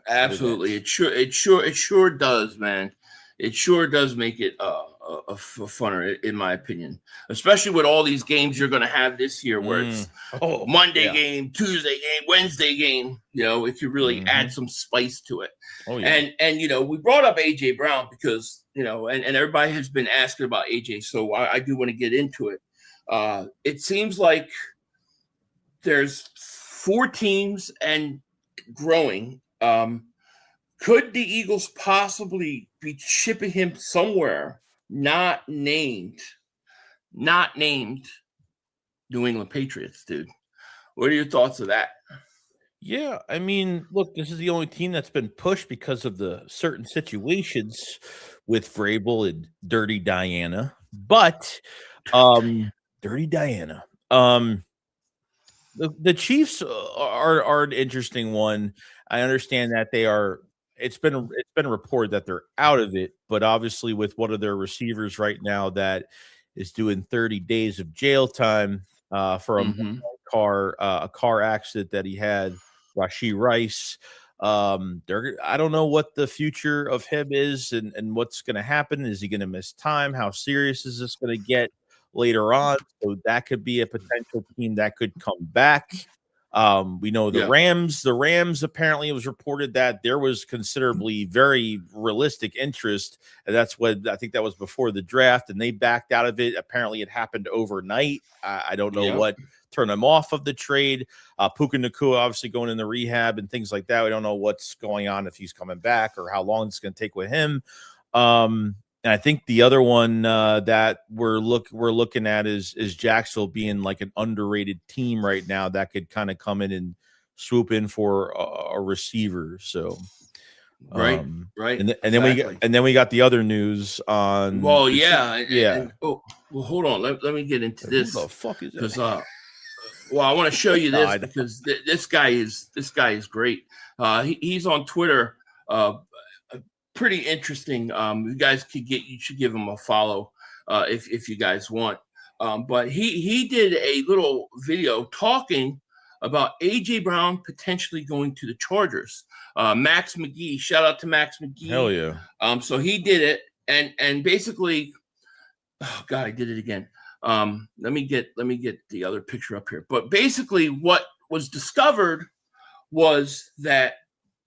Absolutely, it sure does, man. It sure does make it a funner, in my opinion, especially with all these games you're going to have this year, where it's Monday game, Tuesday game, Wednesday game. If you really add some spice to it. Oh, yeah. And we brought up AJ Brown because and everybody has been asking about AJ, so I do want to get into it. It seems like there's 4 teams and growing. Could the Eagles possibly be shipping him somewhere not named New England Patriots, dude? What are your thoughts of that? Yeah, I mean, look, this is the only team that's been pushed because of the certain situations with Vrabel and Dirty Diana. But Dirty Diana. The Chiefs are an interesting one. I understand that they are. It's been reported that they're out of it, but obviously with one of their receivers right now that is doing 30 days of jail time for a car accident that he had, Rashee Rice. I don't know what the future of him is and what's going to happen. Is he going to miss time? How serious is this going to get later on? So that could be a potential team that could come back. We know the Rams. The Rams, apparently, it was reported that there was considerably very realistic interest, and that's what I think that was before the draft, and they backed out of it. Apparently, it happened overnight. I don't know what turned them off of the trade. Puka Nacua obviously going into rehab and things like that. We don't know what's going on, if he's coming back or how long it's going to take with him. And I think the other one that we're looking at is Jacksonville being like an underrated team right now that could kind of come in and swoop in for a receiver. So right. And then we got the other news on. Well, hold on. Let me get into this. What the fuck is that? I want to show you this because this guy is great. He's on Twitter. Pretty interesting. You should give him a follow if you guys want. But he did a little video talking about AJ Brown potentially going to the Chargers. Max McGee, shout out to Max McGee. Hell yeah. So he did it, and basically, oh God, I did it again. Let me get the other picture up here. But basically, what was discovered was that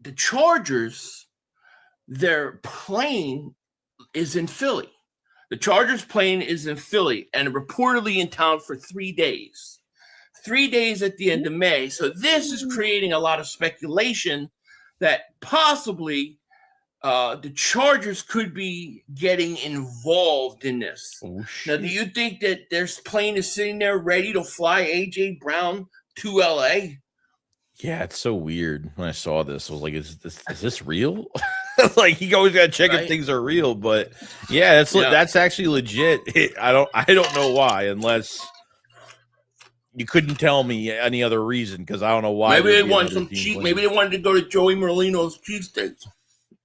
the Chargers, their plane is in Philly. The Chargers plane is in Philly and reportedly in town for 3 days. 3 days at the end of May. So this is creating a lot of speculation that possibly the Chargers could be getting involved in this. Oh, now, do you think that their plane is sitting there ready to fly AJ Brown to LA? Yeah, it's so weird. When I saw this, I was like, is this real? Like, you always got to check if things are real, but that's actually legit. I don't know why, unless you couldn't tell me any other reason, because I don't know why. Maybe they wanted some cheese. Maybe they wanted to go to Joey Merlino's cheesesteaks.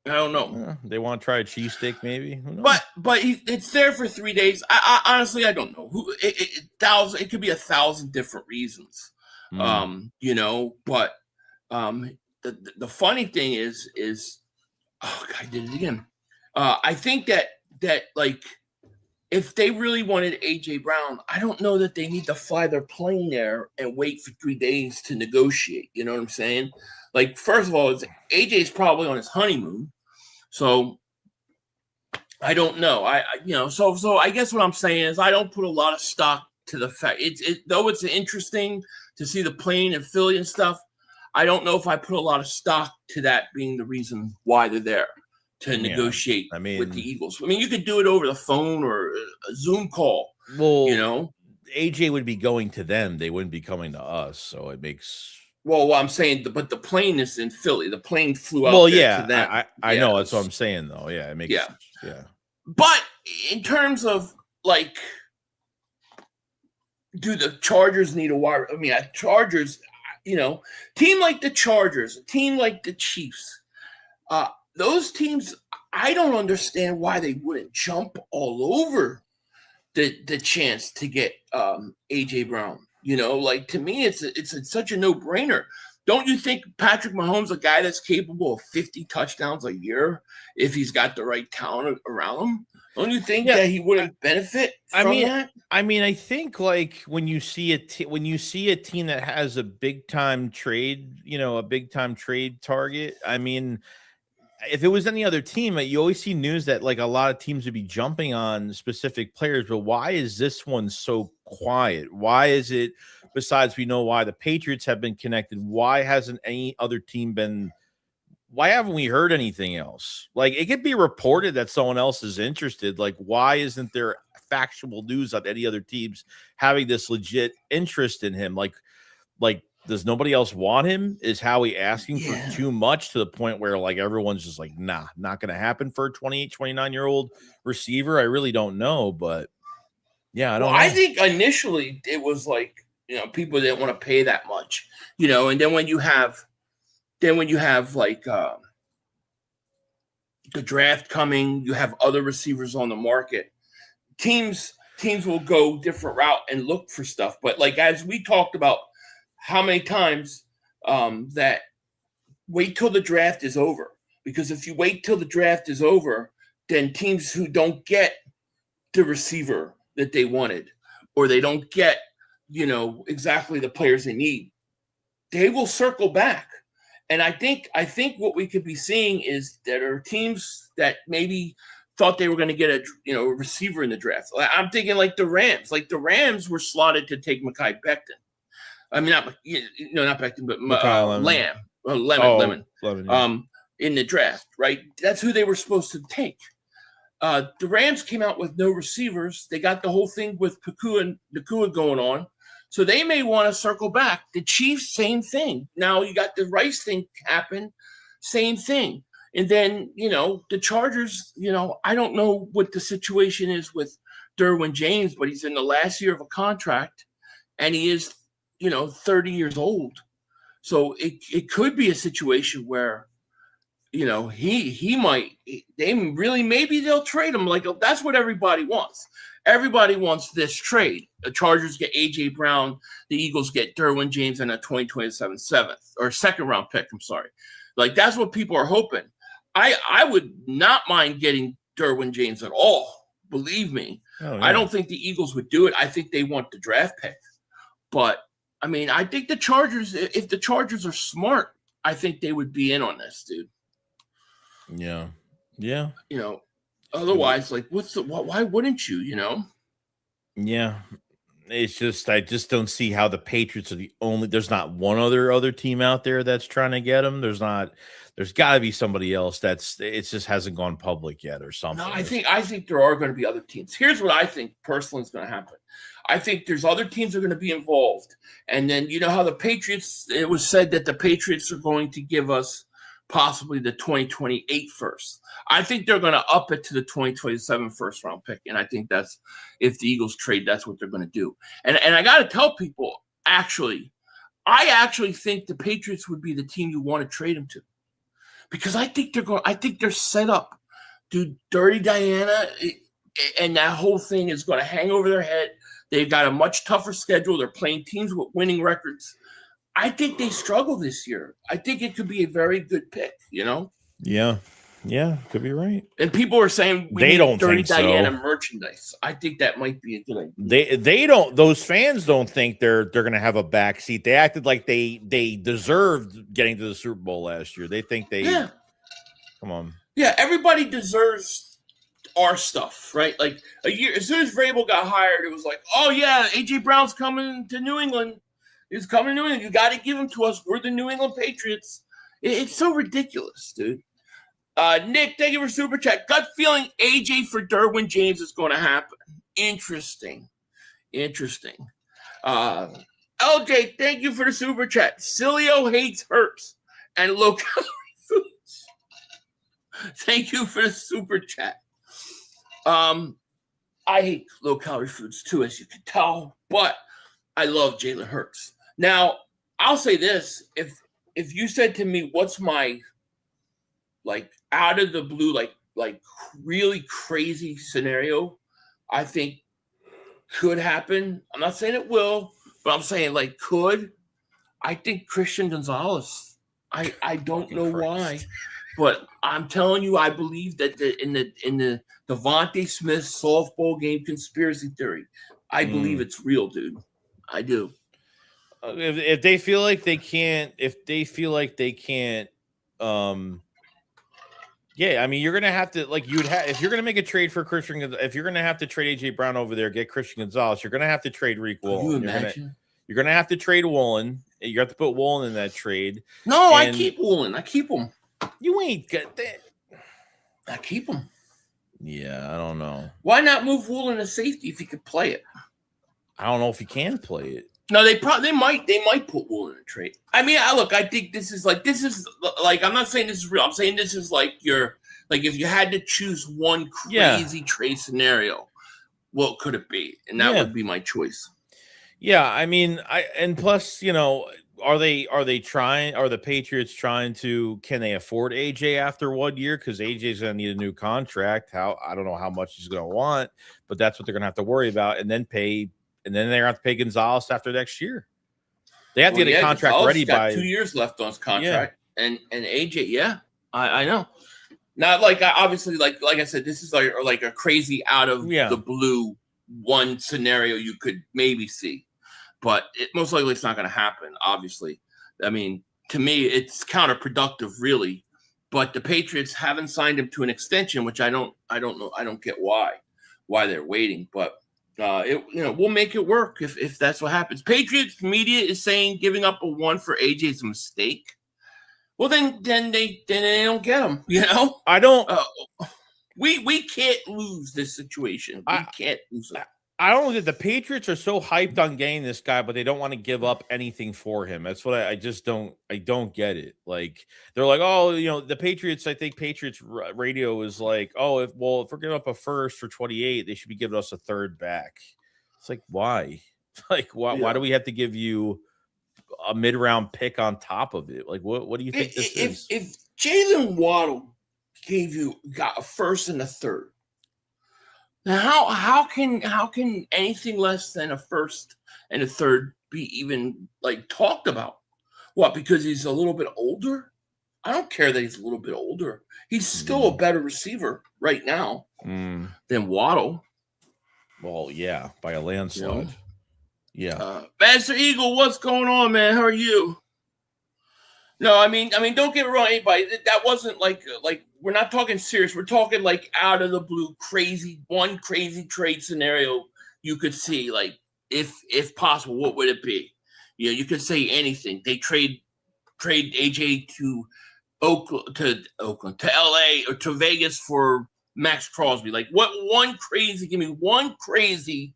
I don't know. They want to try a cheesesteak, maybe. But it's there for 3 days. I honestly, I don't know. It could be 1,000 different reasons. But the funny thing is. Oh God, I did it again. I think that like, if they really wanted AJ Brown, I don't know that they need to fly their plane there and wait for 3 days to negotiate. You know what I'm saying? Like, first of all, AJ's probably on his honeymoon, so I don't know. So I guess what I'm saying is I don't put a lot of stock to the fact though it's interesting to see the plane in Philly and stuff. I don't know if I put a lot of stock to that being the reason why they're there. to negotiate I mean, with the Eagles. I mean, you could do it over the phone or a Zoom call. Well, you know, AJ would be going to them. They wouldn't be coming to us. So it makes. Well, I'm saying, but the plane is in Philly. The plane flew out there to them. I know. That's what I'm saying, though. Yeah, it makes. Yeah. But in terms of like, do the Chargers need a wire? I mean, Chargers, team like the Chargers, a team like the Chiefs, those teams, I don't understand why they wouldn't jump all over the chance to get AJ Brown. Like, to me, it's such a no-brainer. Don't you think Patrick Mahomes, a guy that's capable of 50 touchdowns a year, if he's got the right talent around him? Don't you think that he wouldn't benefit from that? I mean, I think like when you see a team that has a big time trade, a big time trade target. I mean, if it was any other team, you always see news that like a lot of teams would be jumping on specific players. But why is this one so quiet? Why is it? Besides, we know why the Patriots have been connected. Why hasn't any other team been? Why haven't we heard anything else? Like, it could be reported that someone else is interested. Like, why isn't there factual news on any other teams having this legit interest in him? Like, does nobody else want him? Is Howie asking for too much to the point where like everyone's just like, nah, not going to happen for a 28, 29-year-old receiver? I really don't know, but yeah, I don't know. I think initially it was like, people didn't want to pay that much, and then when you have like the draft coming, you have other receivers on the market. Teams will go different route and look for stuff. But like, as we talked about, how many times that wait till the draft is over, because if you wait till the draft is over, then teams who don't get the receiver that they wanted, or they don't get, exactly the players they need, they will circle back. And I think what we could be seeing is that are teams that maybe thought they were going to get a receiver in the draft. I'm thinking like the Rams. Like the Rams were slotted to take Mekhi Becton. I mean, not Becton, but Lemon. In the draft, right? That's who they were supposed to take. The Rams came out with no receivers. They got the whole thing with Nakua going on. So they may want to circle back. The Chiefs, same thing. Now you got the Rice thing happen, same thing. And then, the Chargers, I don't know what the situation is with Derwin James, but he's in the last year of a contract and he is, 30 years old. So it could be a situation where, he might, maybe they'll trade him. Like, that's what everybody wants. Everybody wants this trade. The Chargers get A.J. Brown. The Eagles get Derwin James and a 2027 second round pick. I'm sorry. Like, that's what people are hoping. I would not mind getting Derwin James at all. Believe me. Oh, yeah. I don't think the Eagles would do it. I think they want the draft pick. But, I mean, I think the Chargers, if the Chargers are smart, I think they would be in on this, dude. Yeah. Yeah. Otherwise, like, why wouldn't you, Yeah. It's just, I just don't see how the Patriots are there's not one other team out there that's trying to get them. There's got to be somebody else it just hasn't gone public yet or something. No, I think there are going to be other teams. Here's what I think personally is going to happen. I think there's other teams that are going to be involved. And then, how the Patriots, it was said that the Patriots are going to give us possibly the 2028 first. I think they're going to up it to the 2027 first round pick. And I think that's, if the Eagles trade, that's what they're going to do. And I got to tell people, I actually think the Patriots would be the team you want to trade them to, because I think they're set up. Dude, Dirty Diana and that whole thing is going to hang over their head. They've got a much tougher schedule. They're playing teams with winning records. I think they struggle this year. I think it could be a very good pick, Yeah. Yeah, could be right. And people are saying they don't Dirty think Diana so. merchandise. I think that might be a good idea. They don't. Those fans don't think they're going to have a backseat. They acted like they deserved getting to the Super Bowl last year. They think they. Yeah. Come on. Yeah, everybody deserves our stuff, right? Like a year as soon as Vrabel got hired, it was like, oh yeah, AJ Brown's coming to New England. He's coming to New England. You got to give him to us. We're the New England Patriots. It's so ridiculous, dude. Nick, thank you for super chat. Gut feeling AJ for Derwin James is going to happen. Interesting. LJ, thank you for the super chat. Cilio hates Hurts and low calorie foods. Thank you for the super chat. I hate low calorie foods too, as you can tell, but I love Jalen Hurts. Now, I'll say this: if you said to me, "What's my like out of the blue, like really crazy scenario," I think could happen. I'm not saying it will, but I'm saying like could. I think Christian Gonzalez. I don't know why, but I'm telling you, I believe that in the Devontae Smith softball game conspiracy theory, I believe it's real, dude. I do. If they feel like they can't, yeah, I mean, you're gonna have to if you're gonna make a trade for Christian, if you're gonna have to trade AJ Brown over there, get Christian Gonzalez, you're gonna have to trade Reek Woolen. You're gonna have to trade Woolen. You have to put Woolen in that trade. No, I keep Woolen. I keep him. You ain't got that. I keep him. Yeah, I don't know. Why not move Woolen to safety if he could play it? I don't know if he can play it. No, they might put Woolen in a trade. I mean, I think this is like I'm not saying this is real. I'm saying this is like if you had to choose one crazy trade scenario, what could it be? And that would be my choice. Yeah, I mean, plus, are the Patriots trying to, can they afford AJ after 1 year? Because AJ's going to need a new contract. I don't know how much he's going to want, but that's what they're going to have to worry about. And then they're going to have to pay Gonzalez after next year. They have to get a contract Gonzalez ready got by 2 years left on his contract. Yeah. And AJ, I know. Not like obviously, like I said, this is like a crazy out of the blue one scenario you could maybe see, but most likely it's not going to happen. Obviously, I mean, to me, it's counterproductive, really. But the Patriots haven't signed him to an extension, which I don't know. I don't get why they're waiting, but we'll make it work if that's what happens. Patriots media is saying giving up a 1 for AJ is a mistake. Well, then they don't get him. I don't. We can't lose this situation. We can't lose it. I don't know that the Patriots are so hyped on getting this guy, but they don't want to give up anything for him. That's what I just don't. I don't get it. Like they're like, oh, the Patriots. I think Patriots radio is like, oh, if we're giving up a first for 28, they should be giving us a third back. It's like, why? Like, why do we have to give you a mid-round pick on top of it? Like, what do you think this is? If Jalen Waddle got a first and a third, now how can anything less than a first and a third be even like talked about? What, because he's a little bit older? I don't care that he's a little bit older. He's still a better receiver right now than Waddle. Well, yeah, by a landslide. Yeah. Master Eagle, what's going on, man? How are you? No, I mean, don't get me wrong, anybody. That wasn't like we're not talking serious. We're talking like out of the blue, crazy trade scenario you could see. Like if possible, what would it be? You could say anything. They trade AJ to Oakland, to LA or to Vegas for Max Crosby. Like what give me one crazy,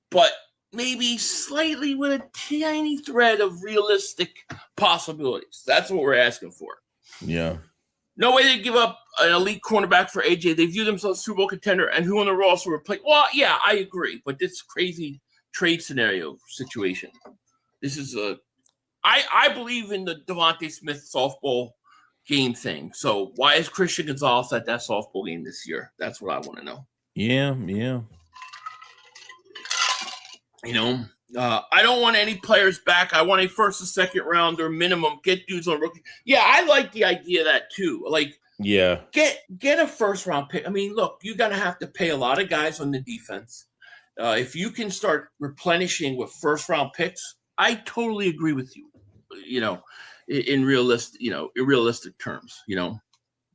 but maybe slightly with a tiny thread of realistic possibilities. That's what we're asking for. Yeah. No way they give up an elite cornerback for AJ. They view themselves as a Super Bowl contender, and who on the roster would play? Well, yeah, I agree, but this crazy trade scenario situation. This is I believe in the Devontae Smith softball game thing. So why is Christian Gonzalez at that softball game this year? That's what I want to know. Yeah. I don't want any players back. I want a first and second rounder minimum. Get dudes on rookie. Yeah, I like the idea of that too. Like, yeah, get a first round pick. I mean, look, you're gonna have to pay a lot of guys on the defense. If you can start replenishing with first round picks, I totally agree with you. In realistic terms.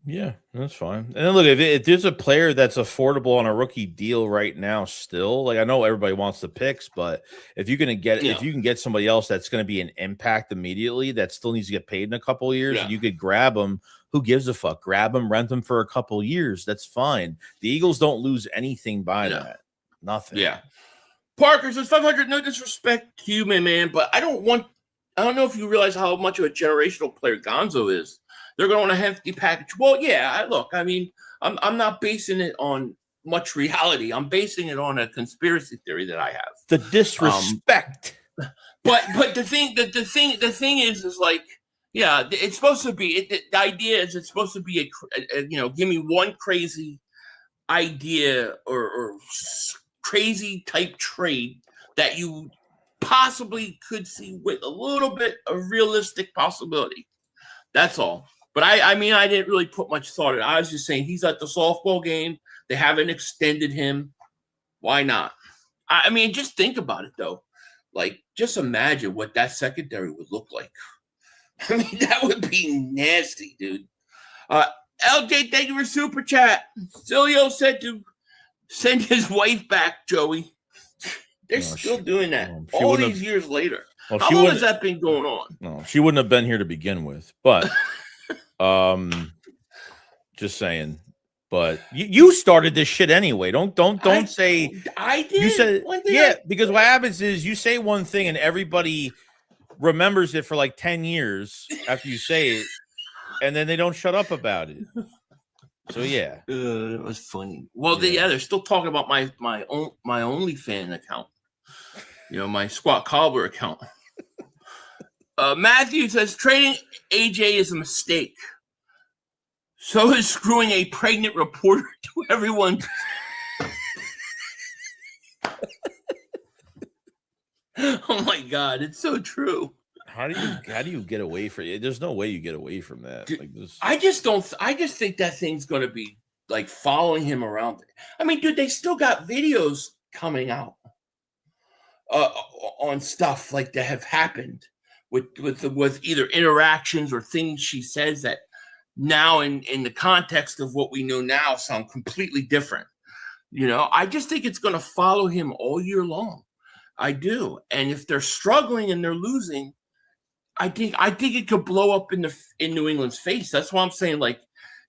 Yeah, that's fine. And then look, if there's a player that's affordable on a rookie deal right now, still, like I know everybody wants the picks, but if you can get somebody else that's going to be an impact immediately that still needs to get paid in a couple of years, and you could grab them. Who gives a fuck? Grab them, rent them for a couple of years. That's fine. The Eagles don't lose anything by that. Nothing. Yeah. Parker says 500. No disrespect to you, my man, but I don't know if you realize how much of a generational player Gonzo is. They're going to want a hefty package. Well, yeah, I mean, I'm not basing it on much reality. I'm basing it on a conspiracy theory that I have. The disrespect. But the thing is like, yeah, it's supposed to be. The idea is it's supposed to be give me one crazy idea or crazy type trade that you possibly could see with a little bit of realistic possibility. That's all. But I mean, I didn't really put much thought in it. I was just saying he's at the softball game. They haven't extended him. Why not? I mean, just think about it, though. Like, just imagine what that secondary would look like. I mean, that would be nasty, dude. LJ, thank you for super chat. Cilio said to send his wife back, Joey. They're still doing that all these years later. Well, how long has that been going on? No, she wouldn't have been here to begin with, but just saying. But you started this shit anyway. Don't say I did. You said because what happens is you say one thing and everybody remembers it for like 10 years after you say it, and then they don't shut up about it. So yeah, it was funny. Well, they're still talking about my OnlyFans account. My Squat Cobbler account. Matthew says trading AJ is a mistake. So is screwing a pregnant reporter to everyone. Oh my God, it's so true. How do you get away from it? There's no way you get away from that. Dude, like this. I just think that thing's gonna be like following him around. I mean, dude, they still got videos coming out on stuff like that have happened with either interactions or things she says that now in the context of what we know now sound completely different. I just think it's going to follow him all year long. I do. And if they're struggling and they're losing, I think it could blow up in New England's face. That's why I'm saying, like,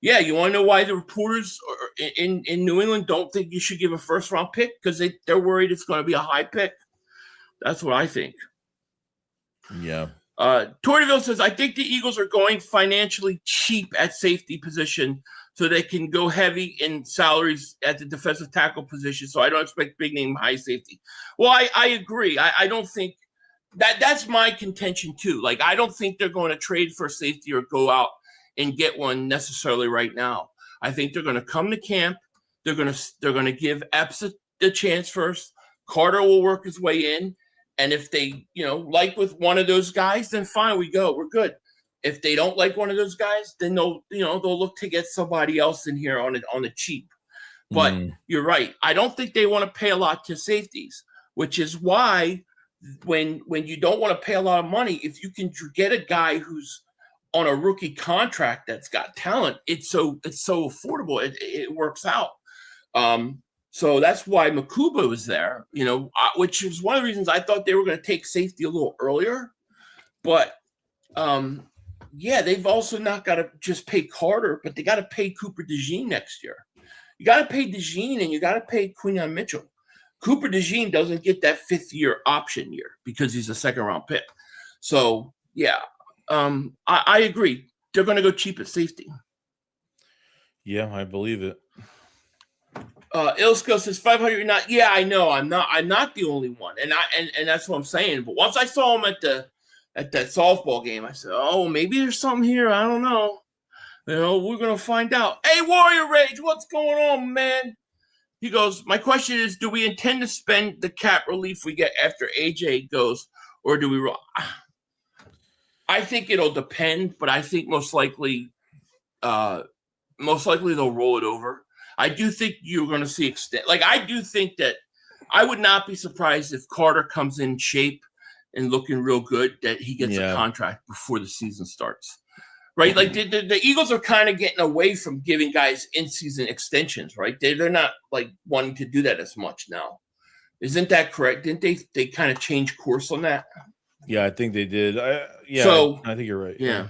yeah, you want to know why the reporters in New England don't think you should give a first round pick? Because they're worried it's going to be a high pick. That's what I think. Yeah. Tortiville says, I think the Eagles are going financially cheap at safety position so they can go heavy in salaries at the defensive tackle position. So I don't expect big name high safety. Well, I agree. I don't think that's my contention too. Like, I don't think they're going to trade for safety or go out and get one necessarily right now. I think they're going to come to camp. They're going to give Epps the chance first. Carter will work his way in. And if they, like with one of those guys, then fine, we're good. If they don't like one of those guys, then they'll look to get somebody else in here on the cheap. But you're right. I don't think they want to pay a lot to safeties, which is why when you don't want to pay a lot of money, if you can get a guy who's on a rookie contract that's got talent, it's so affordable. It works out. So that's why Makuba was there, which is one of the reasons I thought they were going to take safety a little earlier. But, they've also not got to just pay Carter, but they got to pay Cooper DeJean next year. You got to pay DeJean and you got to pay Quinyon Mitchell. Cooper DeJean doesn't get that 5th-year option year because he's a second-round pick. So, I agree. They're going to go cheap at safety. Yeah, I believe it. Ilsko says 500. You're not. Yeah, I know. I'm not the only one, and that's what I'm saying. But once I saw him at that softball game, I said, "Oh, maybe there's something here. I don't know. We're gonna find out." Hey, Warrior Rage, what's going on, man? He goes, "My question is, do we intend to spend the cap relief we get after AJ goes, or do we?" I think it'll depend, but I think most likely they'll roll it over. I do think you're going to see extent. Like, I do think that I would not be surprised if Carter comes in shape and looking real good, that he gets a contract before the season starts. right? Like the Eagles are kind of getting away from giving guys in-season extensions, right? They're not like wanting to do that as much now. Isn't that correct? Didn't they kind of change course on that? Yeah, I think they did. I think you're right.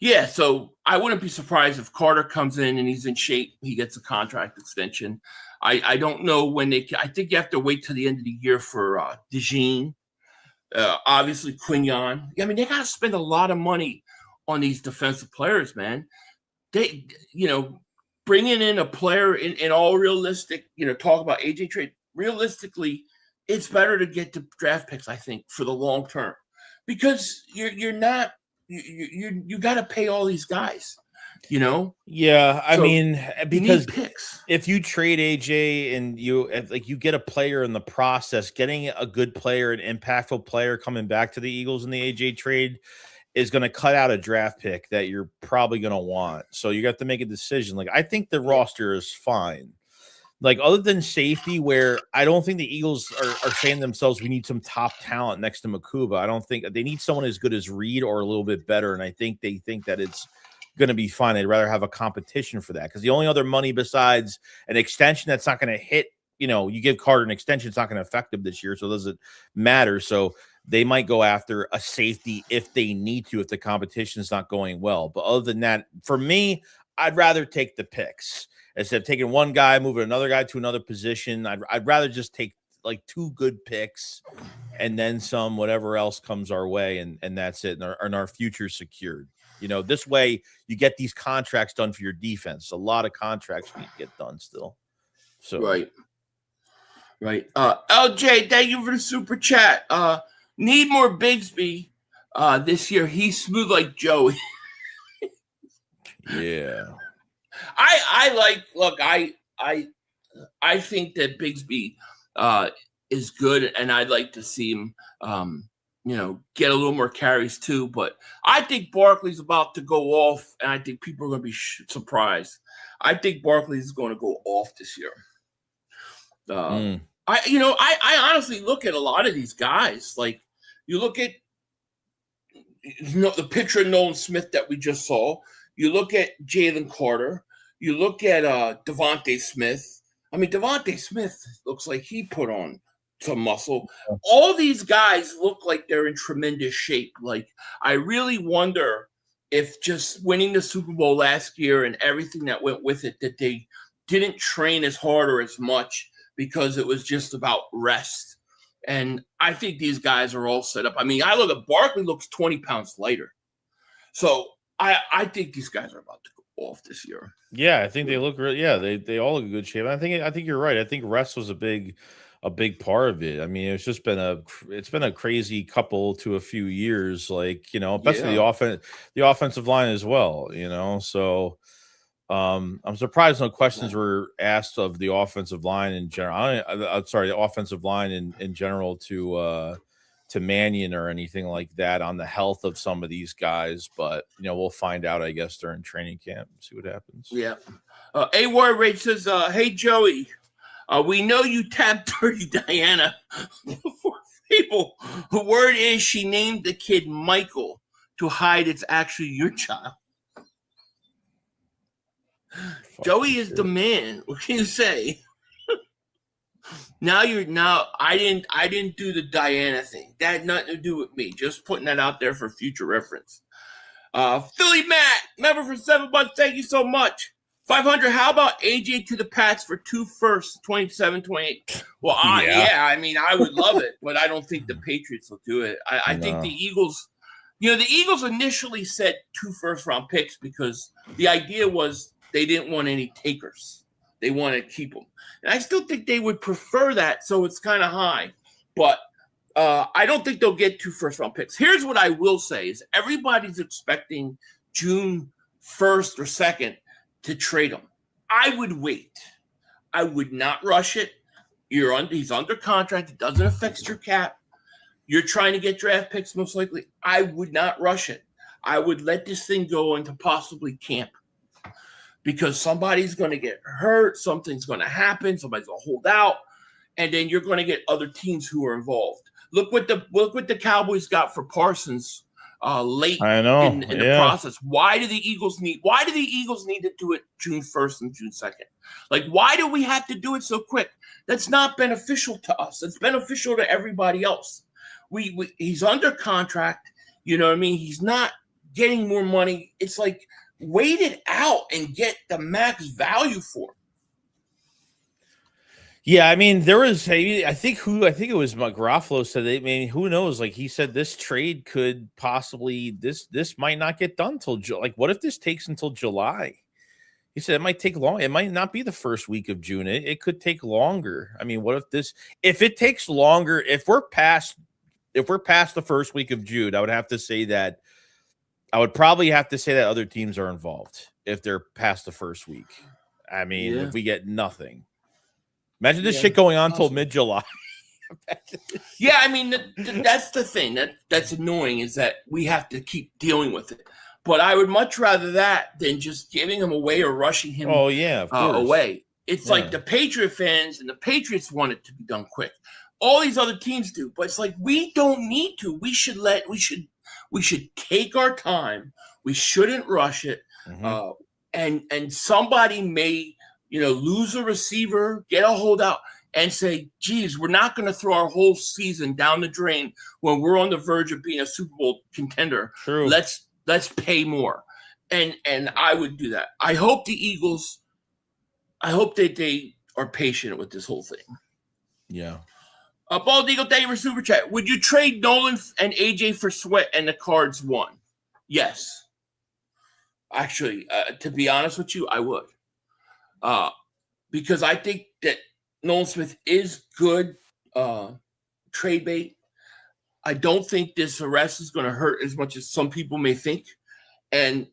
Yeah, so I wouldn't be surprised if Carter comes in and he's in shape. He gets a contract extension. I don't know when I think you have to wait till the end of the year for DeJean. Obviously, Quignon. I mean, they got to spend a lot of money on these defensive players, man. They, bringing in a player in all realistic, talk about AJ trade. Realistically, it's better to get the draft picks, I think, for the long term, because you're not you got to pay all these guys, Yeah, I mean, because picks. If you trade AJ and you get a player in the process, getting a good player, an impactful player coming back to the Eagles in the AJ trade is going to cut out a draft pick that you're probably going to want. So you have to make a decision. Like, I think the roster is fine. Like, other than safety, where I don't think the Eagles are saying to themselves, we need some top talent next to Makuba. I don't think they need someone as good as Reed or a little bit better. And I think they think that it's going to be fine. They'd rather have a competition for that, because the only other money besides an extension that's not going to hit, you give Carter an extension, it's not going to affect him this year. So it doesn't matter. So they might go after a safety if they need to, if the competition is not going well. But other than that, for me, I'd rather take the picks. Instead of taking one guy, moving another guy to another position, I'd rather just take like two good picks and then some, whatever else comes our way, and that's it. And our future secured. This way you get these contracts done for your defense. A lot of contracts need to get done still. So right. LJ, thank you for the super chat. Need more Bigsby this year. He's smooth like Joey. Yeah. I think that Bigsby is good, and I'd like to see him get a little more carries too. But I think Barkley's about to go off, and I think people are going to be surprised. I think Barkley's going to go off this year. I honestly look at a lot of these guys. Like, you look at the picture of Nolan Smith that we just saw. You look at Jalen Carter. You look at Devontae Smith. I mean, Devontae Smith looks like he put on some muscle. All these guys look like they're in tremendous shape. Like, I really wonder if just winning the Super Bowl last year and everything that went with it, that they didn't train as hard or as much because it was just about rest. And I think these guys are all set up. I mean, I look at Barkley, looks 20 pounds lighter. So I think these guys are about to go off this year. Yeah, I think they look really. Yeah, they all look in good shape. I think you're right. I think rest was a big part of it. I mean, it's been a crazy couple to a few years. Like, especially the offensive line as well. So I'm surprised no questions were asked of the offensive line in general. The offensive line in general to Mannion or anything like that on the health of some of these guys, but we'll find out, I guess, during training camp and see what happens. Yeah. A Ward Rage says, "Hey Joey, we know you tapped Dirty Diana before people. The word is she named the kid Michael to hide it's actually your child." Joey is the man. What can you say? Now I didn't do the Diana thing. That had nothing to do with me. Just putting that out there for future reference. Philly Matt, member for 7 months. Thank you so much. 500. How about AJ to the Pats for 2 firsts, 27, 28? Well, yeah. I mean, I would love it, but I don't think the Patriots will do it. I think the Eagles. The Eagles initially said 2 first-round picks because the idea was they didn't want any takers. They wanted to keep them. And I still think they would prefer that, so it's kind of high. But I don't think they'll get 2 first-round picks. Here's what I will say is everybody's expecting June 1st or 2nd to trade them. I would wait. I would not rush it. He's under contract. It doesn't affect your cap. You're trying to get draft picks most likely. I would not rush it. I would let this thing go into possibly camp. Because somebody's going to get hurt, something's going to happen, somebody's going to hold out, and then you're going to get other teams who are involved. Look what the Cowboys got for Parsons late I know. in the process. Why do the Eagles need to do it June 1st and June 2nd? Like, why do we have to do it so quick? That's not beneficial to us. It's beneficial to everybody else. He's under contract. You know what I mean? He's not getting more money. It's like, wait it out and get the max value for it. Yeah, I mean, there was I think it was Garofalo said that, I mean, who knows? Like, he said this trade could possibly this might not get done till like, what if this takes until July? He said it might take long. It might not be the first week of June. It could take longer. I mean, what if it takes longer, if we're past the first week of June, I would probably have to say that other teams are involved if they're past the first week. I mean, if we get nothing. Imagine this shit going on till mid-July. Yeah, I mean, that's the thing that's annoying, is that we have to keep dealing with it. But I would much rather that than just giving him away or rushing him away. It's like the Patriot fans and the Patriots want it to be done quick. All these other teams do, but it's like, we don't need to. We should take our time. We shouldn't rush it. And somebody may, lose a receiver, get a holdout, and say, geez, we're not going to throw our whole season down the drain when we're on the verge of being a Super Bowl contender. True. Let's pay more. And I would do that. I hope the Eagles, that they are patient with this whole thing. Yeah. Bald Eagle, thank you for Super Chat. Would you trade Nolan and AJ for Sweat and the Cards won? Yes. Actually, to be honest with you, I would. Because I think that Nolan Smith is good trade bait. I don't think this arrest is going to hurt as much as some people may think. And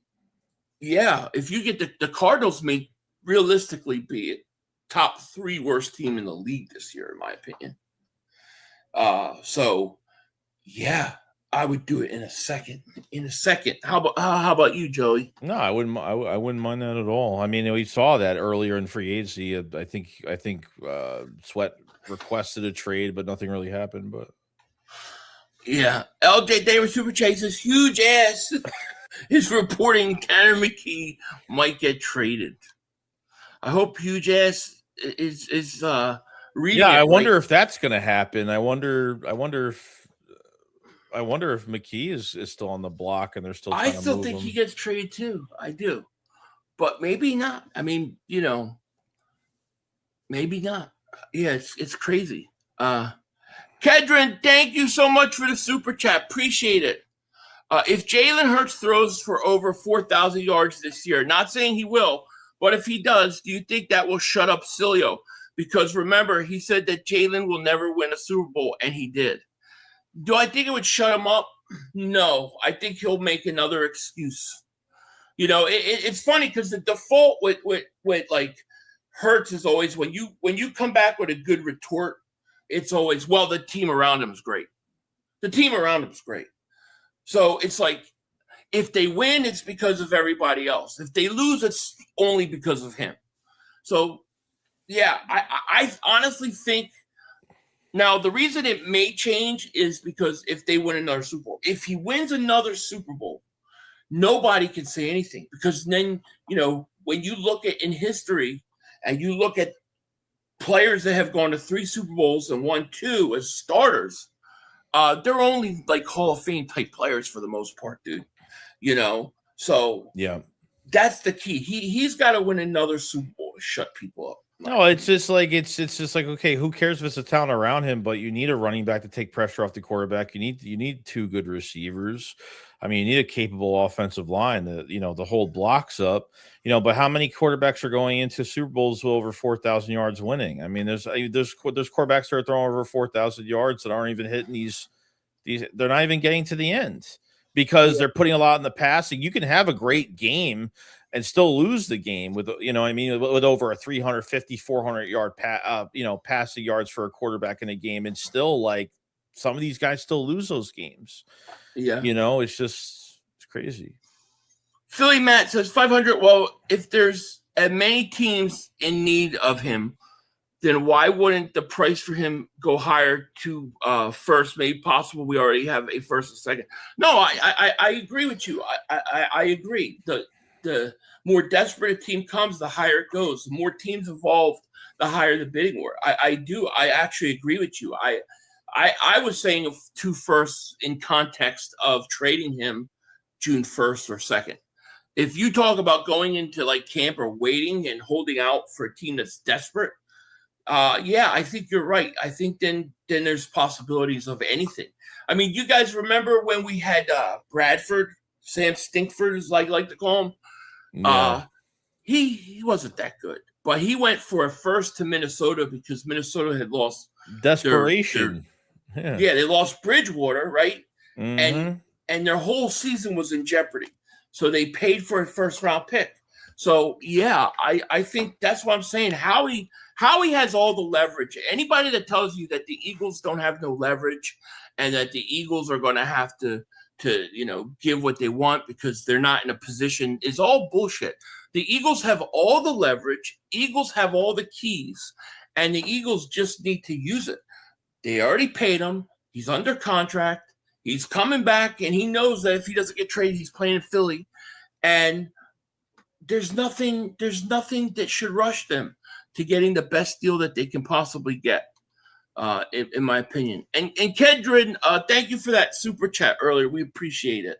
yeah, if you get the Cardinals may realistically be a top 3 worst team in the league this year, in my opinion. So yeah, I would do it in a second. How about you, Joey? No, I wouldn't mind that at all. I mean, we saw that earlier in free agency. I think Sweat requested a trade, but nothing really happened. But yeah, LJ Davis Super Chase's huge ass is reporting Tanner McKee might get traded. I hope huge ass is reading. Yeah, I wonder if that's going to happen. I wonder if McKee is still on the block and they're still. I still think he gets traded too. I do, but maybe not. I mean, maybe not. Yeah, it's crazy. Kedron, thank you so much for the super chat. Appreciate it. If Jalen Hurts throws for over 4,000 yards this year, not saying he will, but if he does, do you think that will shut up Cilio? Because remember, he said that Jalen will never win a Super Bowl, and he did. Do I think it would shut him up? No. I think he'll make another excuse. It's funny because the default with like Hurts is always when you come back with a good retort, it's always, well, the team around him is great. So it's like, if they win, it's because of everybody else. If they lose, it's only because of him. So, yeah, I honestly think now the reason it may change is because if they win another Super Bowl. If he wins another Super Bowl, nobody can say anything, because then, when you look at in history and you look at players that have gone to 3 Super Bowls and won 2 as starters, they're only like Hall of Fame type players for the most part, dude. So yeah, that's the key. He's got to win another Super Bowl to shut people up. No, it's just like okay, who cares if it's a talent around him? But you need a running back to take pressure off the quarterback. You need 2 good receivers. I mean, you need a capable offensive line that to hold blocks up. But how many quarterbacks are going into Super Bowls with over 4,000 yards winning? I mean, there's quarterbacks that are throwing over 4,000 yards that aren't even hitting these. They're not even getting to the end because they're putting a lot in the passing. You can have a great game and still lose the game with with over a 350, 400 yard passing yards for a quarterback in a game, and still like some of these guys still lose those games. Yeah, it's crazy. Philly Matt says 500. Well, if there's as many teams in need of him, then why wouldn't the price for him go higher to first? Maybe possible we already have a first and second. No, I agree with you. I agree. The more desperate a team comes, the higher it goes. The more teams involved, the higher the bidding war. I do. I actually agree with you. I was saying 2 firsts in context of trading him June 1st or 2nd. If you talk about going into like camp or waiting and holding out for a team that's desperate, yeah, I think you're right. I think then there's possibilities of anything. I mean, you guys remember when we had Bradford, Sam Stinkford, as I like to call him? Yeah. He wasn't that good, but he went for a first to Minnesota because Minnesota had lost Desperation. Yeah, they lost Bridgewater, right? Mhm. And their whole season was in jeopardy. So they paid for a first round pick. So yeah, I think that's what I'm saying. Howie has all the leverage. Anybody that tells you that the Eagles don't have no leverage and that the Eagles are going to have to give what they want because they're not in a position is all bullshit. The Eagles have all the leverage. Eagles have all the keys, and the Eagles just need to use it. They already paid him. He's under contract. He's coming back, and he knows that if he doesn't get traded, he's playing in Philly. And there's nothing that should rush them to getting the best deal that they can possibly get, in my opinion. And Kedrin, thank you for that super chat earlier. We appreciate it.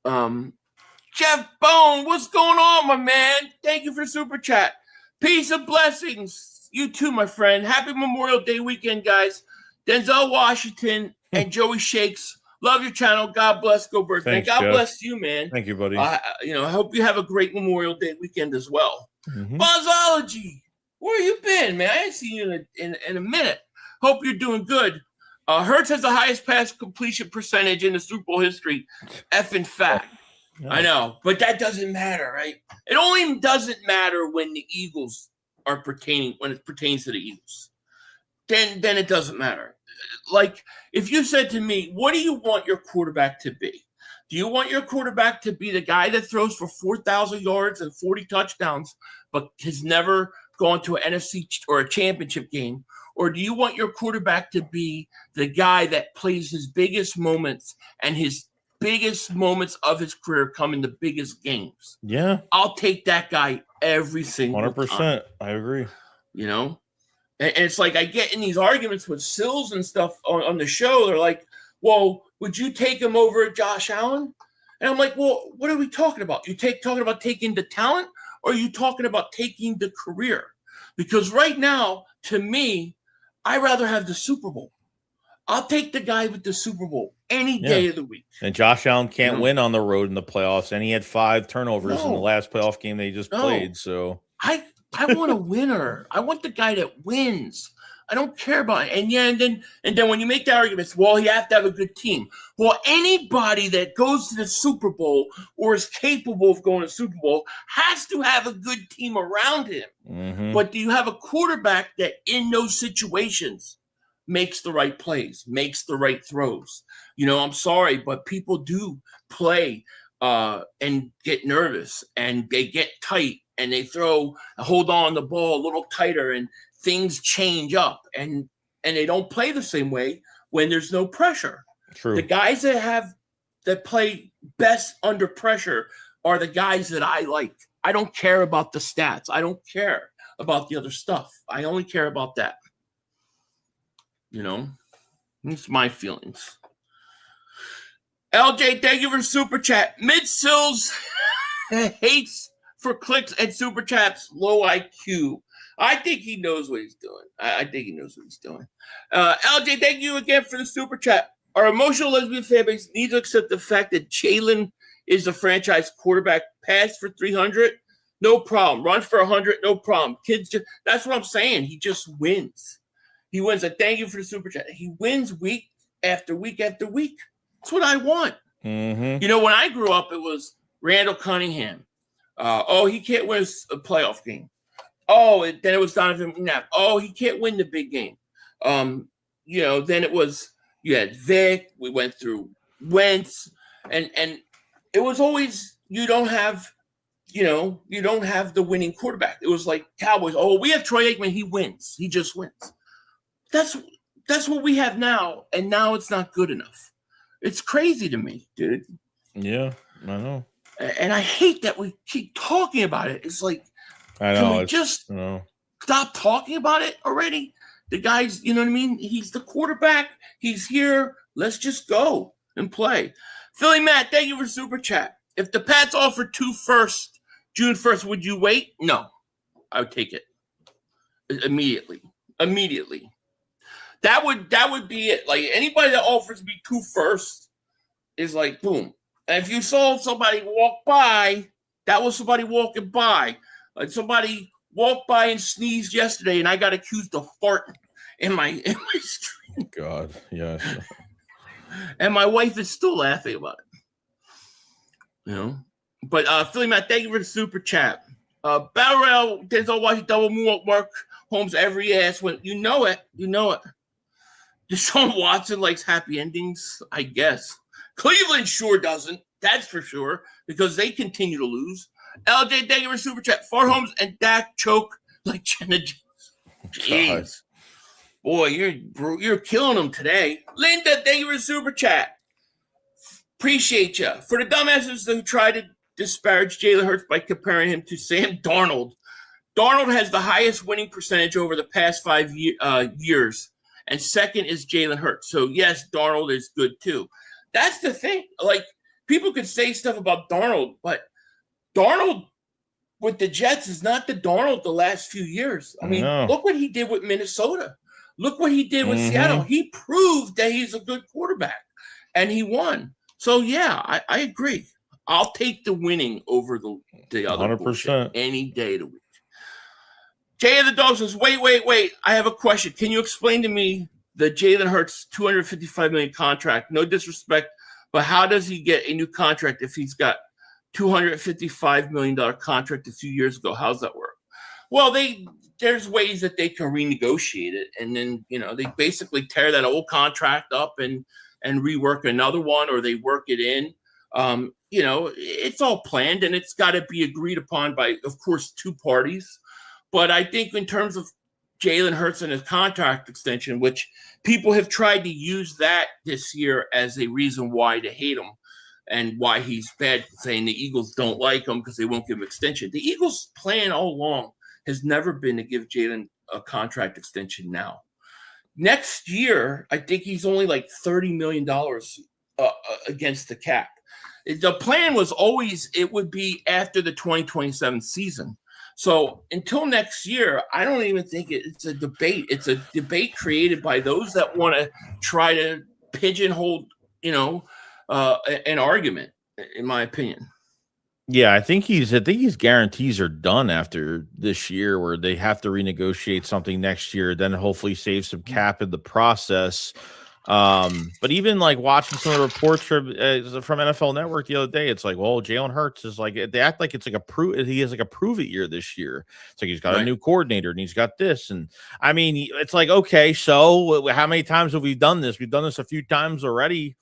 Jeff Bone, what's going on, my man? Thank you for super chat. Peace and blessings. You too, my friend. Happy Memorial Day weekend, guys. Denzel Washington and Joeyshakes. Love your channel. God bless. Go Birds. Thanks, God Jeff. bless you, man. Thank you, buddy. I hope you have a great Memorial Day weekend as well. Mhm. Buzzology, where you been, man? I ain't seen you in a minute. Hope you're doing good. Hurts has the highest pass completion percentage in the Super Bowl history. Effing fact. Yeah. I know, but that doesn't matter, right? It only doesn't matter when the Eagles when it pertains to the Eagles. Then it doesn't matter. Like, if you said to me, what do you want your quarterback to be? Do you want your quarterback to be the guy that throws for 4,000 yards and 40 touchdowns, but has never gone to an NFC or a championship game? Or do you want your quarterback to be the guy that plays his biggest moments and his biggest moments of his career come in the biggest games? Yeah. I'll take that guy every single 100%. time. I agree. And it's like I get in these arguments with Sills and stuff on the show. They're like, well, would you take him over Josh Allen? And I'm like, well, what are we talking about? Talking about taking the talent, or are you talking about taking the career? Because right now, to me, I'd rather have the Super Bowl. I'll take the guy with the Super Bowl any day of the week. And Josh Allen can't win on the road in the playoffs, and he had 5 turnovers in the last playoff game they just played. So I want a winner. I want the guy that wins. I don't care about it. And then when you make the arguments, well, you have to have a good team. Well, anybody that goes to the Super Bowl or is capable of going to the Super Bowl has to have a good team around him. Mhm. But do you have a quarterback that in those situations makes the right plays, makes the right throws? I'm sorry, but people do play and get nervous, and they get tight, and they hold on the ball a little tighter, and things change up, and they don't play the same way when there's no pressure. True. The guys that play best under pressure are the guys that I like. I don't care about the stats. I don't care about the other stuff. I only care about that. It's my feelings. LJ, thank you for super chat. Mid-Sills hates for clicks and super chats, low IQ. I think he knows what he's doing. I think he knows what he's doing. LJ, thank you again for the super chat. Our emotional lesbian fan base needs to accept the fact that Jalen is the franchise quarterback. Pass for 300, no problem. Run for 100, no problem. That's what I'm saying. He just wins. He wins. And thank you for the super chat. He wins week after week after week. That's what I want. Mm-hmm. When I grew up, it was Randall Cunningham. He can't win a playoff game. Then it was Donovan McNabb. He can't win the big game. Then it was, you had Vic. We went through Wentz. And it was always, you don't have you don't have the winning quarterback. It was like Cowboys. Oh, we have Troy Aikman. He wins. He just wins. That's what we have now, and now it's not good enough. It's crazy to me, dude. Yeah, I know. And I hate that we keep talking about it. It's like, I know. can we just stop talking about it already? The guy's, you know what I mean? He's the quarterback. He's here. Let's just go and play. Philly Matt, thank you for Super Chat. If the Pats offered 2 firsts, June 1st, would you wait? No. I would take it. Immediately. That would be it. Like, anybody that offers me 2 firsts is like, boom. And if you saw somebody walk by, that was somebody walking by. Like, somebody walked by and sneezed yesterday, and I got accused of farting in my stream. God, yes. And my wife is still laughing about it. But Philly Matt, thank you for the Super Chat. Battle Rail, Denzel Washington, double moonwalk, Mark Holmes, every ass went. You know it. Deshaun Watson likes happy endings, I guess. Cleveland sure doesn't. That's for sure, because they continue to lose. LJ, thank you for Super Chat. Far Holmes and Dak choke like Jenna Jones. Jeez. Boy, you're killing them today. Linda, thank you for Super Chat. Appreciate you. For the dumbasses who try to disparage Jalen Hurts by comparing him to Sam Darnold, Darnold has the highest winning percentage over the past 5 years, and second is Jalen Hurts. So, yes, Darnold is good too. That's the thing. Like, people could say stuff about Darnold, but Darnold with the Jets is not the Darnold the last few years. I mean, Look what he did with Minnesota. Look what he did with Seattle. He proved that he's a good quarterback, and he won. So, yeah, I agree. I'll take the winning over the other 100% any day of the week. Jay of the Dog says, wait. I have a question. Can you explain to me the Jalen Hurts $255 million contract? No disrespect, but how does he get a new contract if he's got $255 million contract a few years ago? How's that work? Well, there's ways that they can renegotiate it, and then they basically tear that old contract up and rework another one, or they work it in. It's all planned, and it's got to be agreed upon by, of course, 2 parties. But I think in terms of Jalen Hurts and his contract extension, which people have tried to use that this year as a reason why to hate him and why he's bad, saying the Eagles don't like him because they won't give him extension. The Eagles' plan all along has never been to give Jalen a contract extension now. Next year, I think he's only like $30 million against the cap. The plan was always it would be after the 2027 season. So until next year, I don't even think it's a debate. It's a debate created by those that want to try to pigeonhole, an argument, in my opinion. Yeah, I think his guarantees are done after this year, where they have to renegotiate something next year, then hopefully save some cap in the process. But even like watching some of the reports from NFL Network the other day, it's like, well, Jalen Hurts is like, they act like it's like he has like a prove it year this year. It's like he's got a new coordinator and he's got this, and I mean, it's like, okay, so how many times have we done this? We've done this a few times already.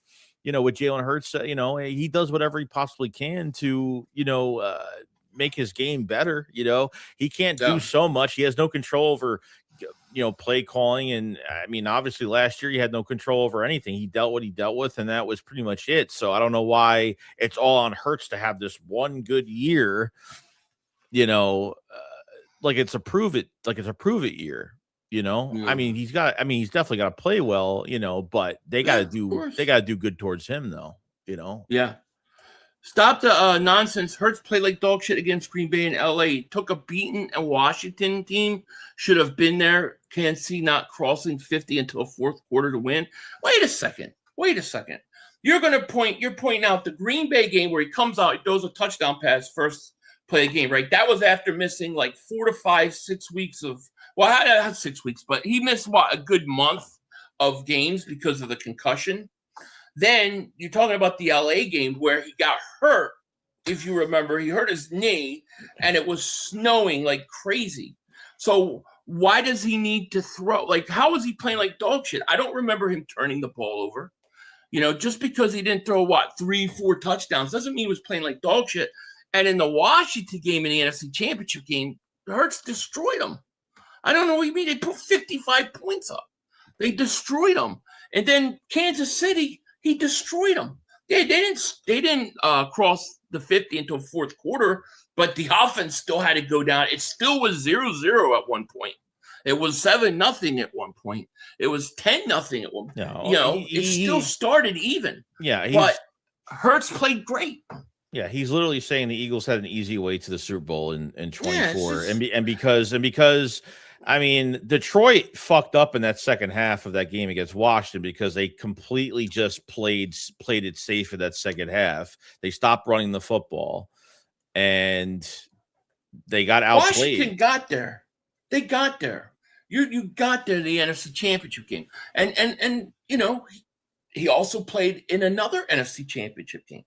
With Jalen Hurts, he does whatever he possibly can to, make his game better. He can't do so much. He has no control over, play calling. And I mean, obviously last year he had no control over anything. He dealt what he dealt with, and that was pretty much it. So I don't know why it's all on Hurts to have this one good year, like it's a prove it year. I mean, he's definitely got to play well, but they got to do good towards him though, Yeah. Stop the nonsense. Hurts played like dog shit against Green Bay and LA. Took a beating, and Washington team should have been there. Can't see not crossing 50 until the fourth quarter to win. Wait a second. You're pointing out the Green Bay game where he comes out, he throws a touchdown pass first play of the game, right? That was after missing like 4 to 5, 6 weeks of, well, not 6 weeks, but he missed a good month of games because of the concussion. Then you're talking about the LA game where he got hurt. If you remember, he hurt his knee and it was snowing like crazy. So why does he need to throw? Like, how is he playing like dog shit? I don't remember him turning the ball over. Just because he didn't throw 3-4 touchdowns doesn't mean he was playing like dog shit. And in the Washington game, in the NFC Championship game, Hurts destroyed them. I don't know what you mean. They put 55 points up. They destroyed them. And then Kansas City, he destroyed them. They didn't cross the 50 until fourth quarter, but the offense still had to go down. It still was 0-0 at one point. It was 7-0 at one point. It was 10-0 at one point. No, it still started even. Yeah, but Hurts played great. Yeah, he's literally saying the Eagles had an easy way to the Super Bowl in 24, and because I mean, Detroit fucked up in that second half of that game against Washington because they completely just played it safe in that second half. They stopped running the football, and they got outplayed. Washington got there. They got there. You got there in the NFC Championship game, and he also played in another NFC Championship game.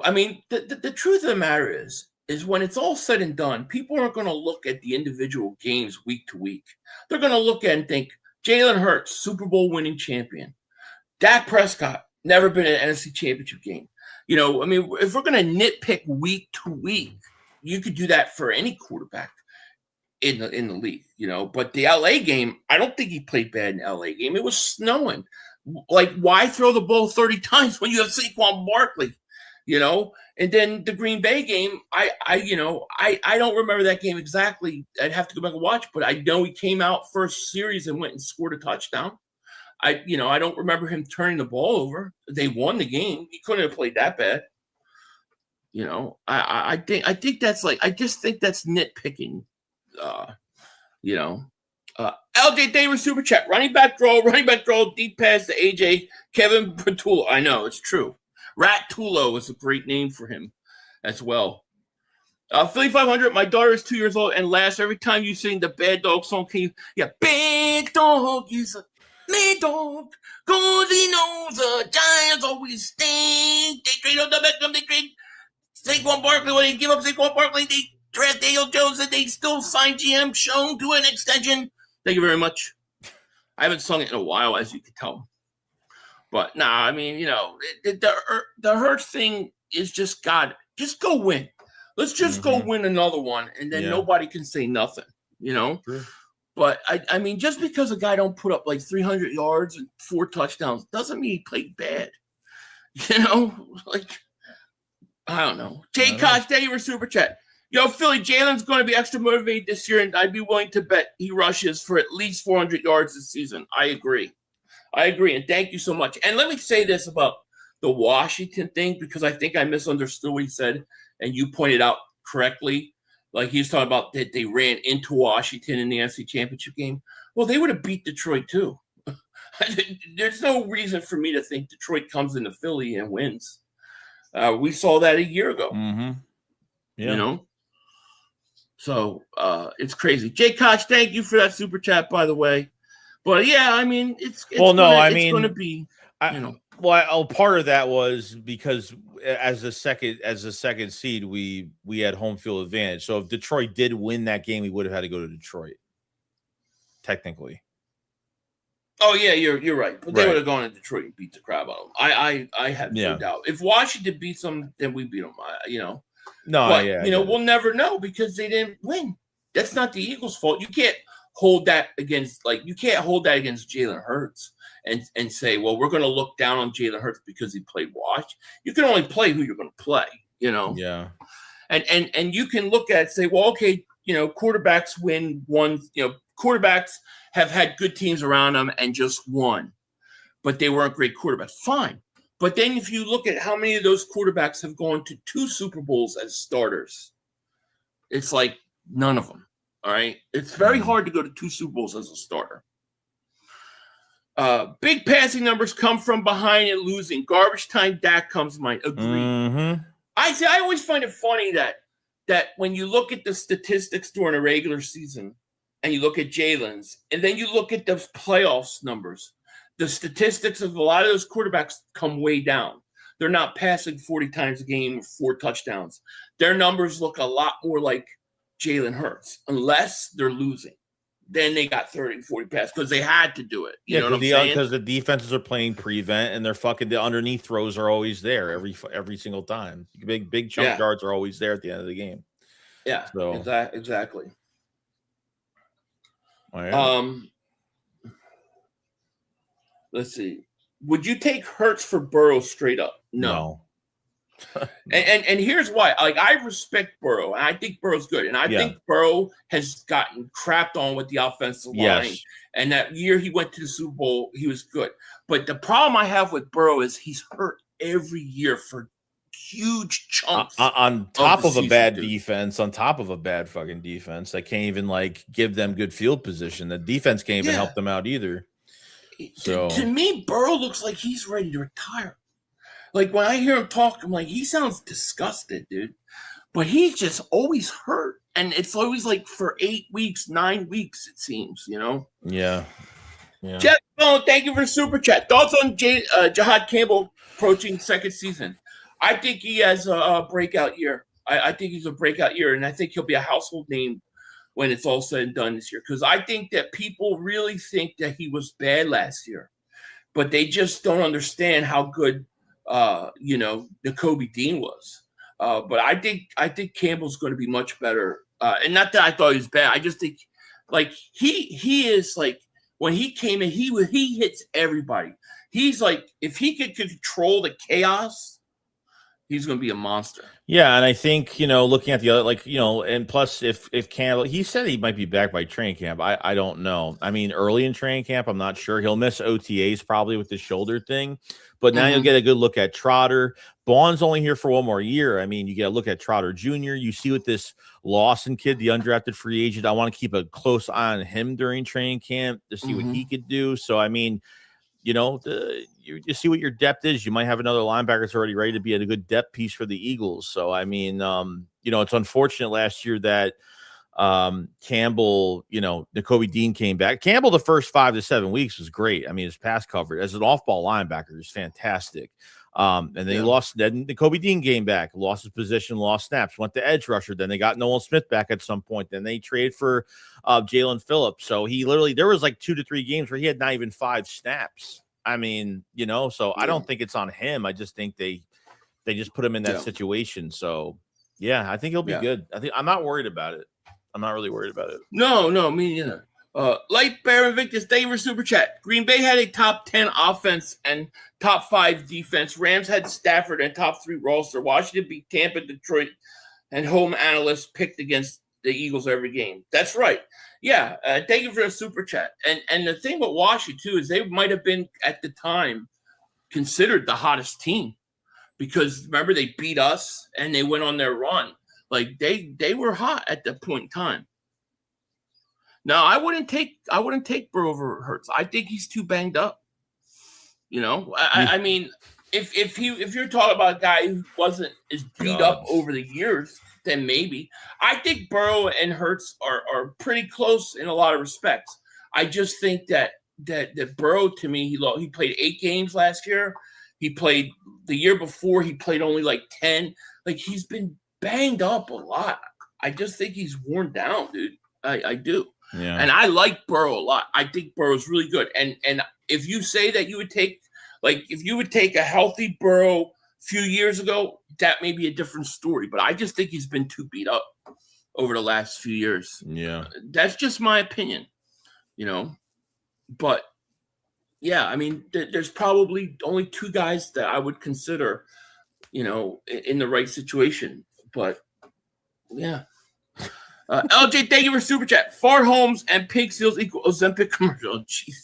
I mean, the truth of the matter is when it's all said and done, people aren't going to look at the individual games week to week. They're going to look at and think, Jalen Hurts, Super Bowl winning champion. Dak Prescott, never been in an NFC Championship game. I mean, if we're going to nitpick week to week, you could do that for any quarterback in the league, But the LA game, I don't think he played bad in the LA game. It was snowing. Like, why throw the ball 30 times when you have Saquon Barkley? And then the Green Bay game, I don't remember that game exactly. I'd have to go back and watch, but I know he came out first series and went and scored a touchdown. I don't remember him turning the ball over. They won the game. He couldn't have played that bad. I think that's I just think that's nitpicking. LJ Davis super chat. Running back draw, deep pass to AJ, Kevin Patullo. I know, it's true. Rat Tulo is a great name for him as well. Philly 500, my daughter is 2 years old and laughs every time you sing the Bad Dog song. Big Dog is a mad dog, cause he knows the Giants always stink. They trade on the Beckham, they trade Saquon Barkley. When they give up Saquon Barkley, they draft Daniel Jones, and they still sign GM Sean to an extension. Thank you very much. I haven't sung it in a while, as you can tell. But I mean, the Hurts thing is just God. Just go win. Let's just go win another one, and then nobody can say nothing. Sure. But I mean, just because a guy don't put up like 300 yards and 4 touchdowns doesn't mean he played bad. I don't know. Jay Koch, thank you for super chat. Philly, Jalen's going to be extra motivated this year, and I'd be willing to bet he rushes for at least 400 yards this season. I agree, and thank you so much. And let me say this about the Washington thing, because I think I misunderstood what he said, and you pointed out correctly. Like, he was talking about that they ran into Washington in the NFC Championship game. Well, they would have beat Detroit too. There's no reason for me to think Detroit comes into Philly and wins. We saw that a year ago. Mm-hmm. Yeah. So it's crazy. Jay Koch, thank you for that super chat, by the way. But yeah, I mean, it's going to be, Well, part of that was because as a second seed, we had home field advantage. So if Detroit did win that game, we would have had to go to Detroit, technically. Oh yeah, you're right. But they would have gone to Detroit and beat the crap out of them. I have no doubt. If Washington beats them, then we beat them. We'll never know because they didn't win. That's not the Eagles' fault. You can't hold that against Jalen Hurts and say, well, we're going to look down on Jalen Hurts because he played Wash. You can only play who you're going to play. Yeah. And you can look at it and say, well, okay, quarterbacks win one. Quarterbacks have had good teams around them and just won, but they weren't great quarterbacks. Fine. But then if you look at how many of those quarterbacks have gone to 2 Super Bowls as starters, it's like none of them. All right. It's very hard to go to 2 Super Bowls as a starter. Big passing numbers come from behind and losing. Garbage time, Dak comes to mind. Agreed. Mm-hmm. I always find it funny that when you look at the statistics during a regular season and you look at Jalen's and then you look at the playoffs numbers, the statistics of a lot of those quarterbacks come way down. They're not passing 40 times a game with 4 touchdowns. Their numbers look a lot more like Jalen Hurts, unless they're losing. then they got 30, 40 passes because they had to do it. You know what I'm saying? Because the defenses are playing prevent, and they're the underneath throws are always there every single time. Big chunk yards are always there at the end of the game. Yeah, so exactly. Let's see. Would you take Hurts for Burrow straight up? No. and here's why. Like, I respect Burrow, and I think Burrow's good, and I think Burrow has gotten crapped on with the offensive line. And that year he went to the Super Bowl, he was good. But the problem I have with Burrow is he's hurt every year for huge chunks. On top of a bad defense, on top of a bad fucking defense, that can't even like give them good field position. The defense can't even help them out either. So to me, Burrow looks like he's ready to retire. Like, when I hear him talk, I'm like, he sounds disgusted, dude. But he's just always hurt. And it's always like for 8 weeks, 9 weeks, it seems, you know? Yeah. Jeff Bone, thank you for the super chat. Thoughts on Jahad Campbell approaching second season? I think he has a breakout year. I think he's a breakout year, and I think he'll be a household name when it's all said and done this year. Because I think that people really think that he was bad last year, but they just don't understand how good Nakobe Dean was. But I think Campbell's going to be much better. And not that I thought he was bad. I just think like he is like, when he came in, he hits everybody. He's like, if he could control the chaos, he's going to be a monster. Yeah, and I think, looking at the other, and plus if Campbell, he said he might be back by training camp. I don't know. I mean, early in training camp, I'm not sure. He'll miss OTAs probably with the shoulder thing. But now you'll get a good look at Trotter. Baughn's only here for one more year. I mean, you get a look at Trotter Jr. You see with this Lawson kid, the undrafted free agent, I want to keep a close eye on him during training camp to see what he could do. So, I mean, you see what your depth is. You might have another linebacker that's already ready to be a good depth piece for the Eagles. So, I mean, it's unfortunate last year that Campbell, Nakobe Dean came back. Campbell, the first 5 to 7 weeks was great. I mean, his pass coverage as an off-ball linebacker is fantastic. And then he lost. Then Nakobe Dean came back, lost his position, lost snaps, went to edge rusher. Then they got Nolan Smith back at some point. Then they traded for Jalen Phillips. So there was like 2 to 3 games where he had not even 5 snaps. I mean, so I don't think it's on him. I just think they just put him in that situation. So yeah, I think he'll be good. I'm not worried about it. I'm not really worried about it. No, me neither. Light Bear Invictus, thank you for super chat. Green Bay had a top 10 offense and top 5 defense. Rams had Stafford and top 3 roster. Washington beat Tampa, Detroit, and home analysts picked against the Eagles every game. That's right. Yeah, thank you for the super chat. And the thing with Washington too is they might have been at the time considered the hottest team because remember they beat us and they went on their run. Like they were hot at that point in time. Now I wouldn't take Burrow over Hurts. I think he's too banged up. I mean, if you're talking about a guy who wasn't as beat up over the years, then maybe. I think Burrow and Hurts are pretty close in a lot of respects. I just think that Burrow, to me, he played 8 games last year. He played the year before. He played only like 10. Like he's been banged up a lot. I just think he's worn down, dude. I do. Yeah. And I like Burrow a lot. I think Burrow's really good. And if you say that you would take, if you would take a healthy Burrow a few years ago, that may be a different story. But I just think he's been too beat up over the last few years. Yeah. That's just my opinion, But, yeah, I mean, there's probably only 2 guys that I would consider, in the right situation. But, yeah. LJ, thank you for super chat. Far homes and pig seals equal Ozempic commercial. Jeez.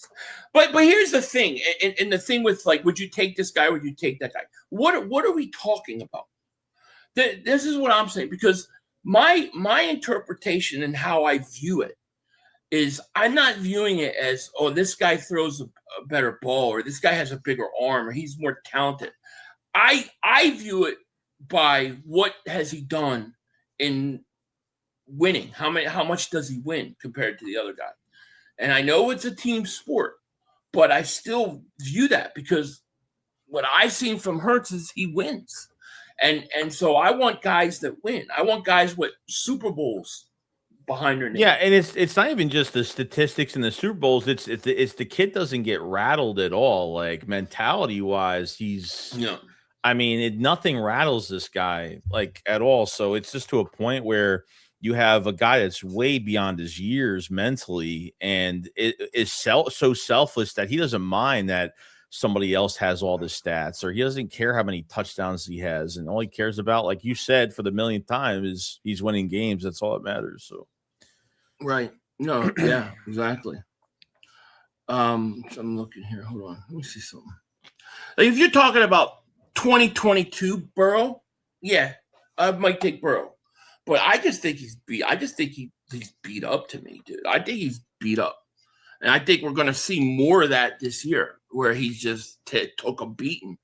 But here's the thing, and the thing with would you take this guy? Would you take that guy? What are we talking about? This is what I'm saying because my interpretation and how I view it is I'm not viewing it as this guy throws a better ball or this guy has a bigger arm or he's more talented. I view it by what has he done in winning. How much does he win compared to the other guy? And I know it's a team sport, but I still view that because what I've seen from Hurts is he wins. And so I want guys that win. I want guys with Super Bowls, behind their name. Yeah, and it's not even just the statistics in the Super Bowls. It's the kid doesn't get rattled at all. Like mentality wise, I mean, nothing rattles this guy like at all. So it's just to a point where you have a guy that's way beyond his years mentally, and it is so selfless that he doesn't mind that somebody else has all the stats, or he doesn't care how many touchdowns he has, and all he cares about, like you said for the millionth time, is he's winning games. That's all that matters. So, right? No, yeah, exactly. So I'm looking here. Hold on, let me see something. Like if you're talking about 2022 Burrow, yeah, I might take Burrow, but I just think he's beat. I just think he's beat up to me, dude. I think he's beat up, and I think we're going to see more of that this year, where he's just took a beating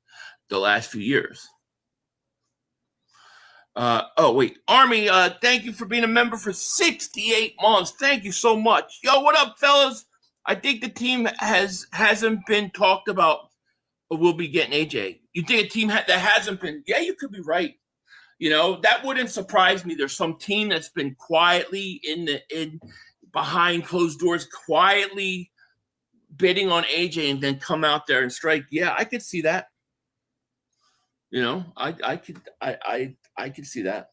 the last few years. Oh wait, Army, thank you for being a member for 68 months. Thank you so much. Yo, what up, fellas? I think the team hasn't been talked about. We'll be getting AJ. You think a team that hasn't been? Yeah, you could be right. You know, that wouldn't surprise me. There's some team that's been quietly in behind closed doors, quietly bidding on AJ, and then come out there and strike. Yeah, I could see that. You know, I could see that.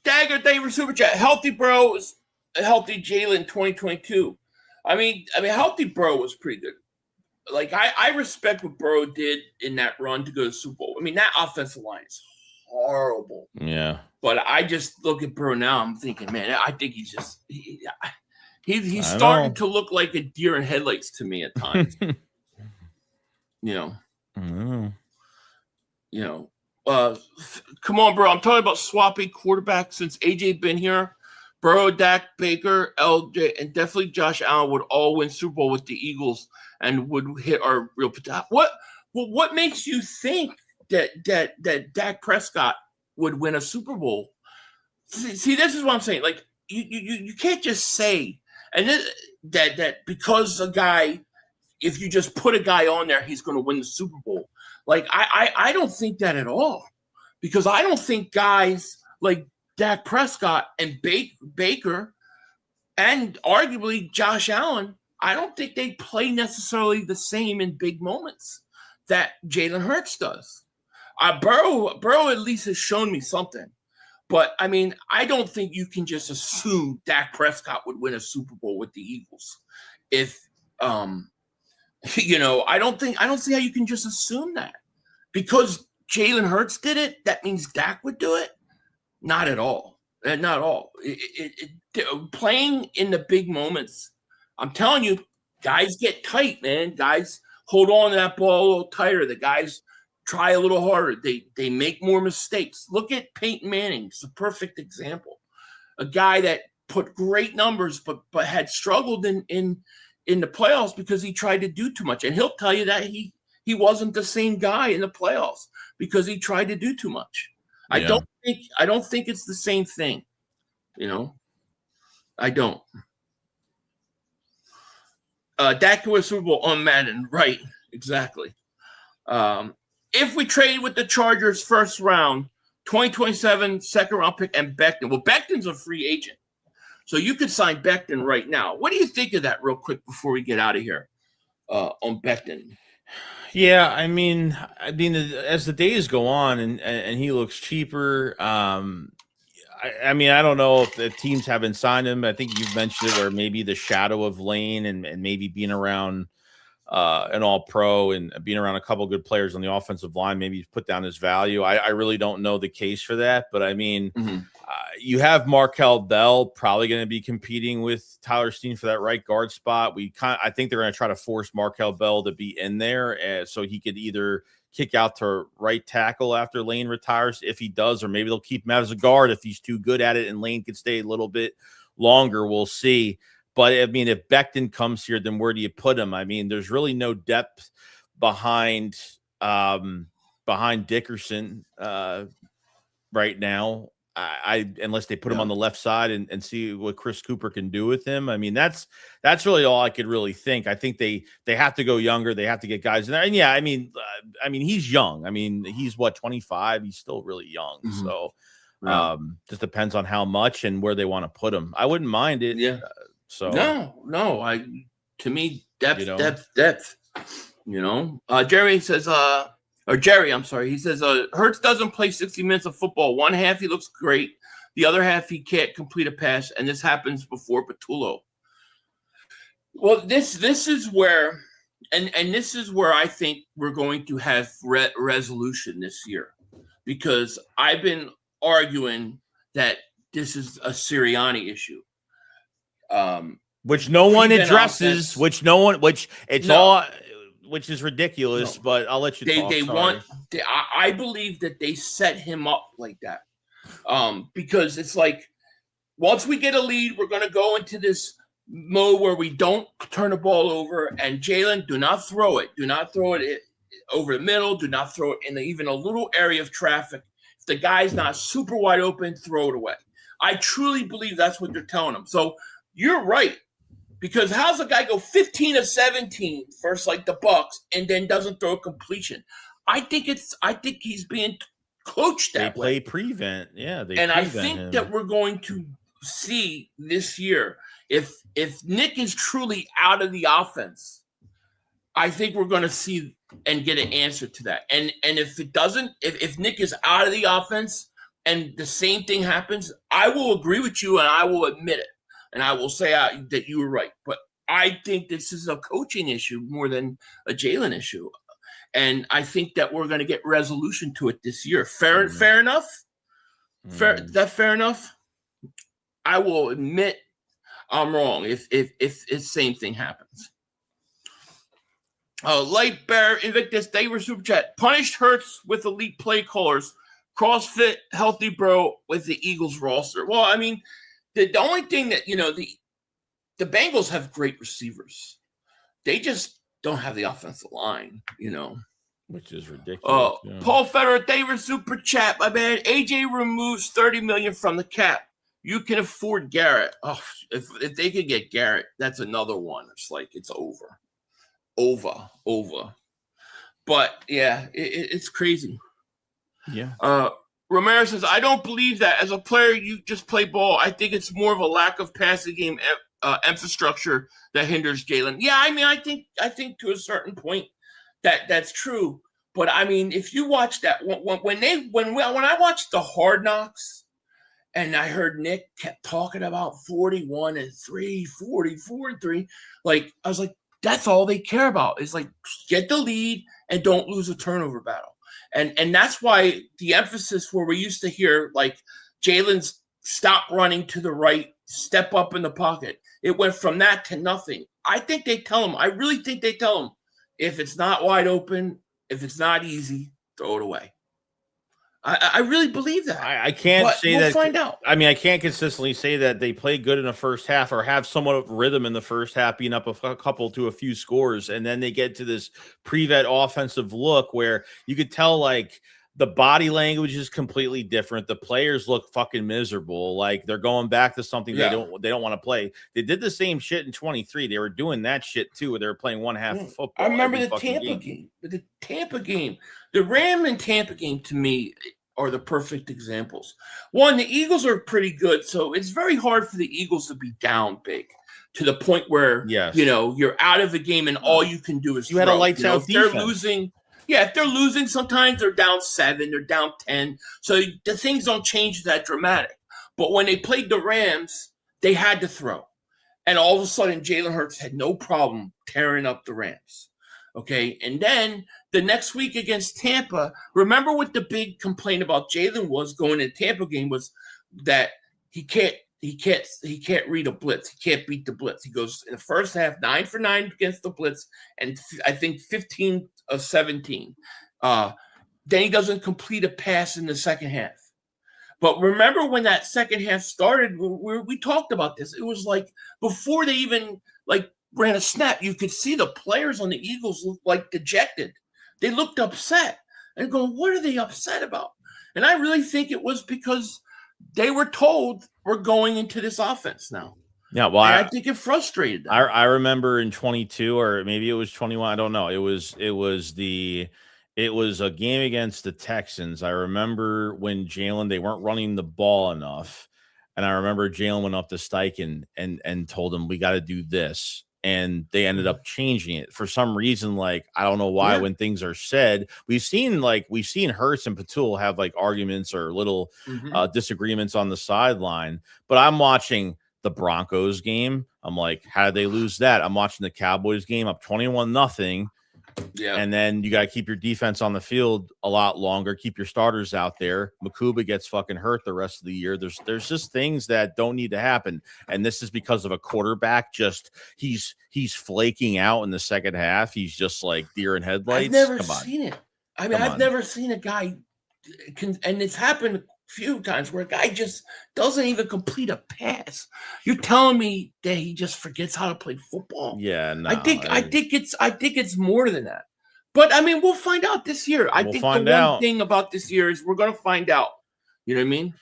Dagger, thank you for super chat. Healthy Bro is a healthy Jalen 2022. I mean, healthy Bro was pretty good. Like I respect what Burrow did in that run to go to the Super Bowl. I mean, that offensive line is horrible. Yeah. But I just look at Burrow now. I'm thinking, man, I think he's just he's starting to look like a deer in headlights to me at times. You know. Come on, bro. I'm talking about swapping quarterbacks since AJ been here. Burrow, Dak, Baker, LJ, and definitely Josh Allen would all win Super Bowl with the Eagles and would hit our real potential. What makes you think that Dak Prescott would win a Super Bowl? See, this is what I'm saying. Like you can't just say and that because a guy, if you just put a guy on there, he's going to win the Super Bowl. Like I don't think that at all, because I don't think guys like Dak Prescott and Baker and arguably Josh Allen, I don't think they play necessarily the same in big moments that Jalen Hurts does. Burrow at least has shown me something. But, I mean, I don't think you can just assume Dak Prescott would win a Super Bowl with the Eagles. If, you know, I don't see how you can just assume that. Because Jalen Hurts did it, that means Dak would do it? Not at all. Not at all. Playing in the big moments, I'm telling you, guys get tight, man. Guys hold on to that ball a little tighter. The guys try a little harder. They make more mistakes. Look at Peyton Manning. It's a perfect example. A guy that put great numbers but had struggled in the playoffs because he tried to do too much. And he'll tell you that he wasn't the same guy in the playoffs because he tried to do too much. Yeah. I don't think it's the same thing. You know? I don't. Dak wins Super Bowl on Mannion. Right. Exactly. If we trade with the Chargers first round, 2027 second round pick, and Becton. Well, Becton's a free agent. So you could sign Becton right now. What do you think of that real quick before we get out of here on Becton? Yeah, I mean, as the days go on and he looks cheaper, I mean, I don't know if the teams haven't signed him. I think you've mentioned it, or maybe the shadow of Lane and maybe being around an all-pro and being around a couple good players on the offensive line, maybe he's put down his value. I really don't know the case for that, but I mean, you have Markel Bell probably going to be competing with Tyler Steen for that right guard spot. I think they're going to try to force Markel Bell to be in there so he could either kick out to right tackle after Lane retires, if he does, or maybe they'll keep him out as a guard if he's too good at it and Lane can stay a little bit longer. We'll see. But, I mean, if Becton comes here, then where do you put him? I mean, there's really no depth behind Dickerson right now. Unless they put him on the left side and see what Chris Cooper can do with him. I mean, that's really all I could really think. I think they have to go younger. They have to get guys in there. And yeah, I mean, I mean, he's young. I mean, he's what, 25? He's still really young. Mm-hmm. So Yeah. just depends on how much and where they want to put him. I wouldn't mind it. Yeah. So no. To me, depth, You know? depth. You know, Jerry says, or Jerry, I'm sorry. He says, Hurts doesn't play 60 minutes of football. One half he looks great. The other half he can't complete a pass, and this happens before Patullo. Well, this is where, and this is where I think we're going to have resolution this year, because I've been arguing that this is a Sirianni issue. Which no one addresses, offense. which is ridiculous, but I'll let you talk. I believe that they set him up like that. Because it's like, once we get a lead, we're going to go into this mode where we don't turn the ball over, and Jalen, do not throw it. Do not throw it over the middle. Do not throw it in even a little area of traffic. If the guy's not super wide open, throw it away. I truly believe that's what they're telling him. So you're right. Because how's a guy go 15 of 17 versus like the Bucks and then doesn't throw a completion? I think he's being coached that way. They play prevent. Yeah. I think that we're going to see this year, if Nick is truly out of the offense, I think we're going to see and get an answer to that. And if it doesn't, if Nick is out of the offense and the same thing happens, I will agree with you and I will admit it. And I will say that you were right. But I think this is a coaching issue more than a Jalen issue. And I think that we're going to get resolution to it this year. Fair enough? Fair enough? I will admit I'm wrong if the same thing happens. Light Bear Invictus, they were super chat. Punished Hurts with elite play callers. CrossFit healthy bro with the Eagles roster. Well, I mean, the only thing that, the Bengals have great receivers. They just don't have the offensive line, Which is ridiculous. Paul Federer, they were super chat. My man, AJ removes $30 million from the cap. You can afford Garrett. Oh, if they could get Garrett, that's another one. It's like it's over. But yeah, it's crazy. Yeah. Romero says, I don't believe that. As a player, you just play ball. I think it's more of a lack of passing game infrastructure that hinders Jalen. Yeah, I mean, I think to a certain point that's true. But I mean, if you watch that, when I watched the Hard Knocks, and I heard Nick kept talking about 41-3, 44-3, like I was like, that's all they care about is like get the lead and don't lose a turnover battle. And that's why the emphasis where we used to hear like Jalen's stop running to the right, step up in the pocket. It went from that to nothing. I think they tell him, I really think they tell him, if it's not wide open, if it's not easy, throw it away. I really believe that. I can't say we'll that. Find out. I mean, I can't consistently say that they play good in the first half or have somewhat of rhythm in the first half, being up a couple to a few scores, and then they get to this pre-vet offensive look where you could tell like the body language is completely different. The players look fucking miserable, like they're going back to something they don't want to play. They did the same shit in 23. They were doing that shit too, where they were playing one half of football. I remember the Tampa game. The Tampa game. The Ram and Tampa game, to me, are the perfect examples. One, the Eagles are pretty good, so it's very hard for the Eagles to be down big to the point where, you're out of the game and all you can do is had a lights out defense. If they're losing, sometimes they're down 7, they're down 10. So the things don't change that dramatic. But when they played the Rams, they had to throw. And all of a sudden, Jalen Hurts had no problem tearing up the Rams. Okay, and then the next week against Tampa, remember what the big complaint about Jalen was going into Tampa game was that he can't read a blitz. He can't beat the blitz. He goes in the first half 9 for 9 against the blitz, and I think 15 of 17. Then he doesn't complete a pass in the second half. But remember when that second half started, we talked about this. It was like before they even ran a snap, you could see the players on the Eagles look like dejected. They looked upset and going, what are they upset about? And I really think it was because they were told we're going into this offense now. Yeah, well, I think it frustrated them. I remember in 22 or maybe it was 21. I don't know. It was It was a game against the Texans. I remember when Jalen, they weren't running the ball enough. And I remember Jalen went up to Steichen and told him, we got to do this. And they ended up changing it for some reason. Like, I don't know why, when things are said, we've seen Hurts and Patul have like arguments or little disagreements on the sideline. But I'm watching the Broncos game. I'm like, how did they lose that? I'm watching the Cowboys game up 21-0. Yeah. And then you got to keep your defense on the field a lot longer, keep your starters out there. Makuba gets fucking hurt the rest of the year. There's just things that don't need to happen. And this is because of a quarterback. Just he's flaking out in the second half. He's just like deer in headlights. I've never seen it. I mean, I've never seen a guy and it's happened a few times where a guy just doesn't even complete a pass. You're telling me that he just forgets how to play football? Yeah, no. I think it's more than that. But I mean, we'll find out this year. I think the one thing about this year is we're gonna find out. You know what I mean?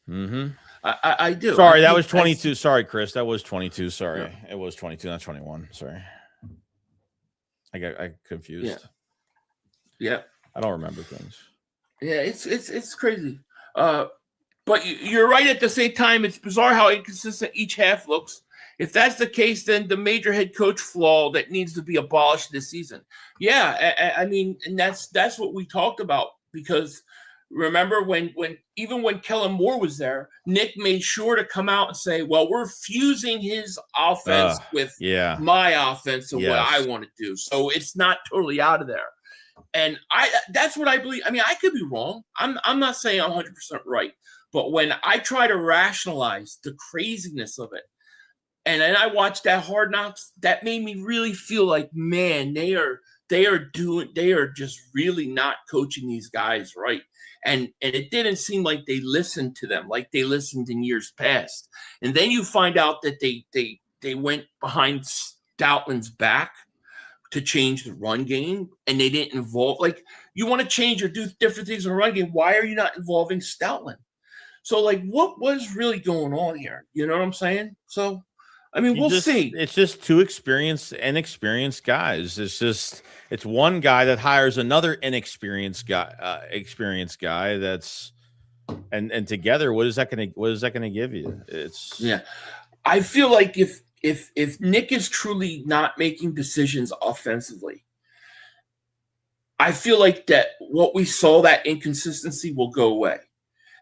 Mm-hmm. I do. Sorry, that was 22. Sorry, Chris. That was 22. Sorry. Yeah. It was 22, not 21. Sorry. I confused. Yeah. I don't remember things. Yeah, it's crazy. But you're right. At the same time, it's bizarre how inconsistent each half looks. If that's the case, then the major head coach flaw that needs to be abolished this season. Yeah, I mean, and that's what we talked about, because remember when Kellen Moore was there, Nick made sure to come out and say, well, we're fusing his offense with my offense and what I want to do. So it's not totally out of there. And that's what I believe. I mean, I could be wrong. I'm not saying I'm 100% right. But when I try to rationalize the craziness of it, and then I watched that Hard Knocks, that made me really feel like, man, they are just really not coaching these guys right. And it didn't seem like they listened to them like they listened in years past. And then you find out that they went behind Stoutland's back to change the run game, and they didn't involve, like, you want to change or do different things in the run game. Why are you not involving Stoutland? So, like, what was really going on here? You know what I'm saying? So, I mean, we'll see. It's just two inexperienced guys. It's one guy that hires another inexperienced guy, experienced guy. That's and together, what is that gonna give you? I feel like if Nick is truly not making decisions offensively, I feel like that what we saw, that inconsistency, will go away.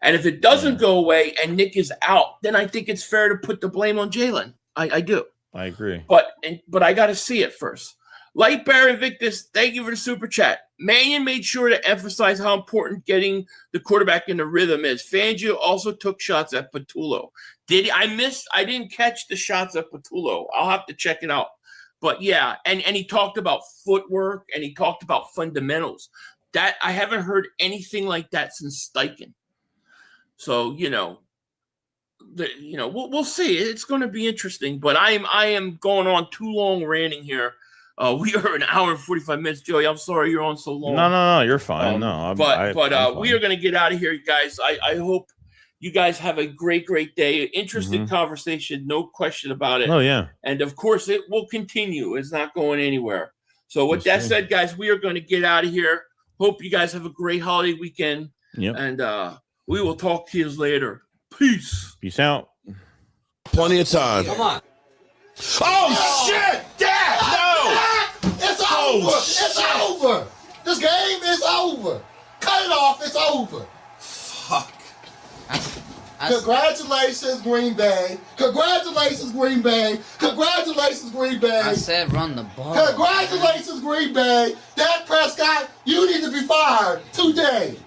And if it doesn't go away and Nick is out, then I think it's fair to put the blame on Jalen. I do. I agree. But I got to see it first. Light Bear Invictus, thank you for the super chat. Mannion made sure to emphasize how important getting the quarterback in the rhythm is. Fangio also took shots at Patullo. Did he? I didn't catch the shots at Patullo. I'll have to check it out. But yeah, and he talked about footwork and he talked about fundamentals. That I haven't heard anything like that since Steichen. So, we'll see. It's going to be interesting. But I am going on too long ranting here. We are an hour and 45 minutes, Joey. I'm sorry you're on so long. No, you're fine. But we are going to get out of here, guys. I hope you guys have a great day. Interesting conversation, no question about it. Oh, yeah. And, of course, it will continue. It's not going anywhere. So with that said, guys, we are going to get out of here. Hope you guys have a great holiday weekend. Yep. And we will talk to you later. Peace. Peace out. Plenty of time. Come on. Oh, shit! Dad! No! It's over! It's over! This game is over! Cut it off! It's over! Fuck. Congratulations, Green Bay! Congratulations, Green Bay! Congratulations, Green Bay! I said run the ball. Congratulations, Green Bay! Dak Prescott, you need to be fired today!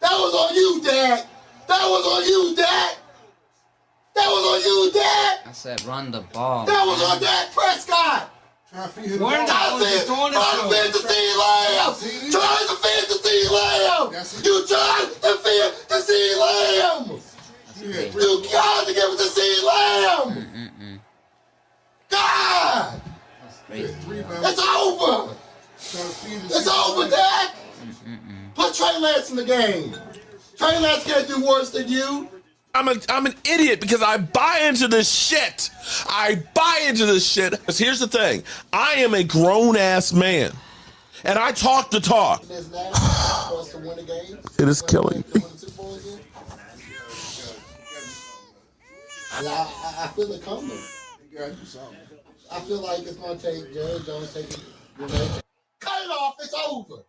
That was on you, Dak! That was on you, Dak! That was on you, Dak! I said run the ball. That was on Dak Prescott! Trying to feed the ball. Trying to feed the CeeDee Lamb! Trying to feed the CeeDee Lamb! You tried to feed the CeeDee Lamb! You got to give it to CeeDee Lamb! God! It's over! It's over, Dak! Put Trey Lance in the game. Trey Lance can't do worse than you. I'm an idiot because I buy into this shit. Because here's the thing. I am a grown-ass man. and I talk the talk. It's now for us to win the game. It is killing me. I feel it coming. You gotta do something. I feel like it's gonna take Jerry Jones taking. Cut it off. It's over.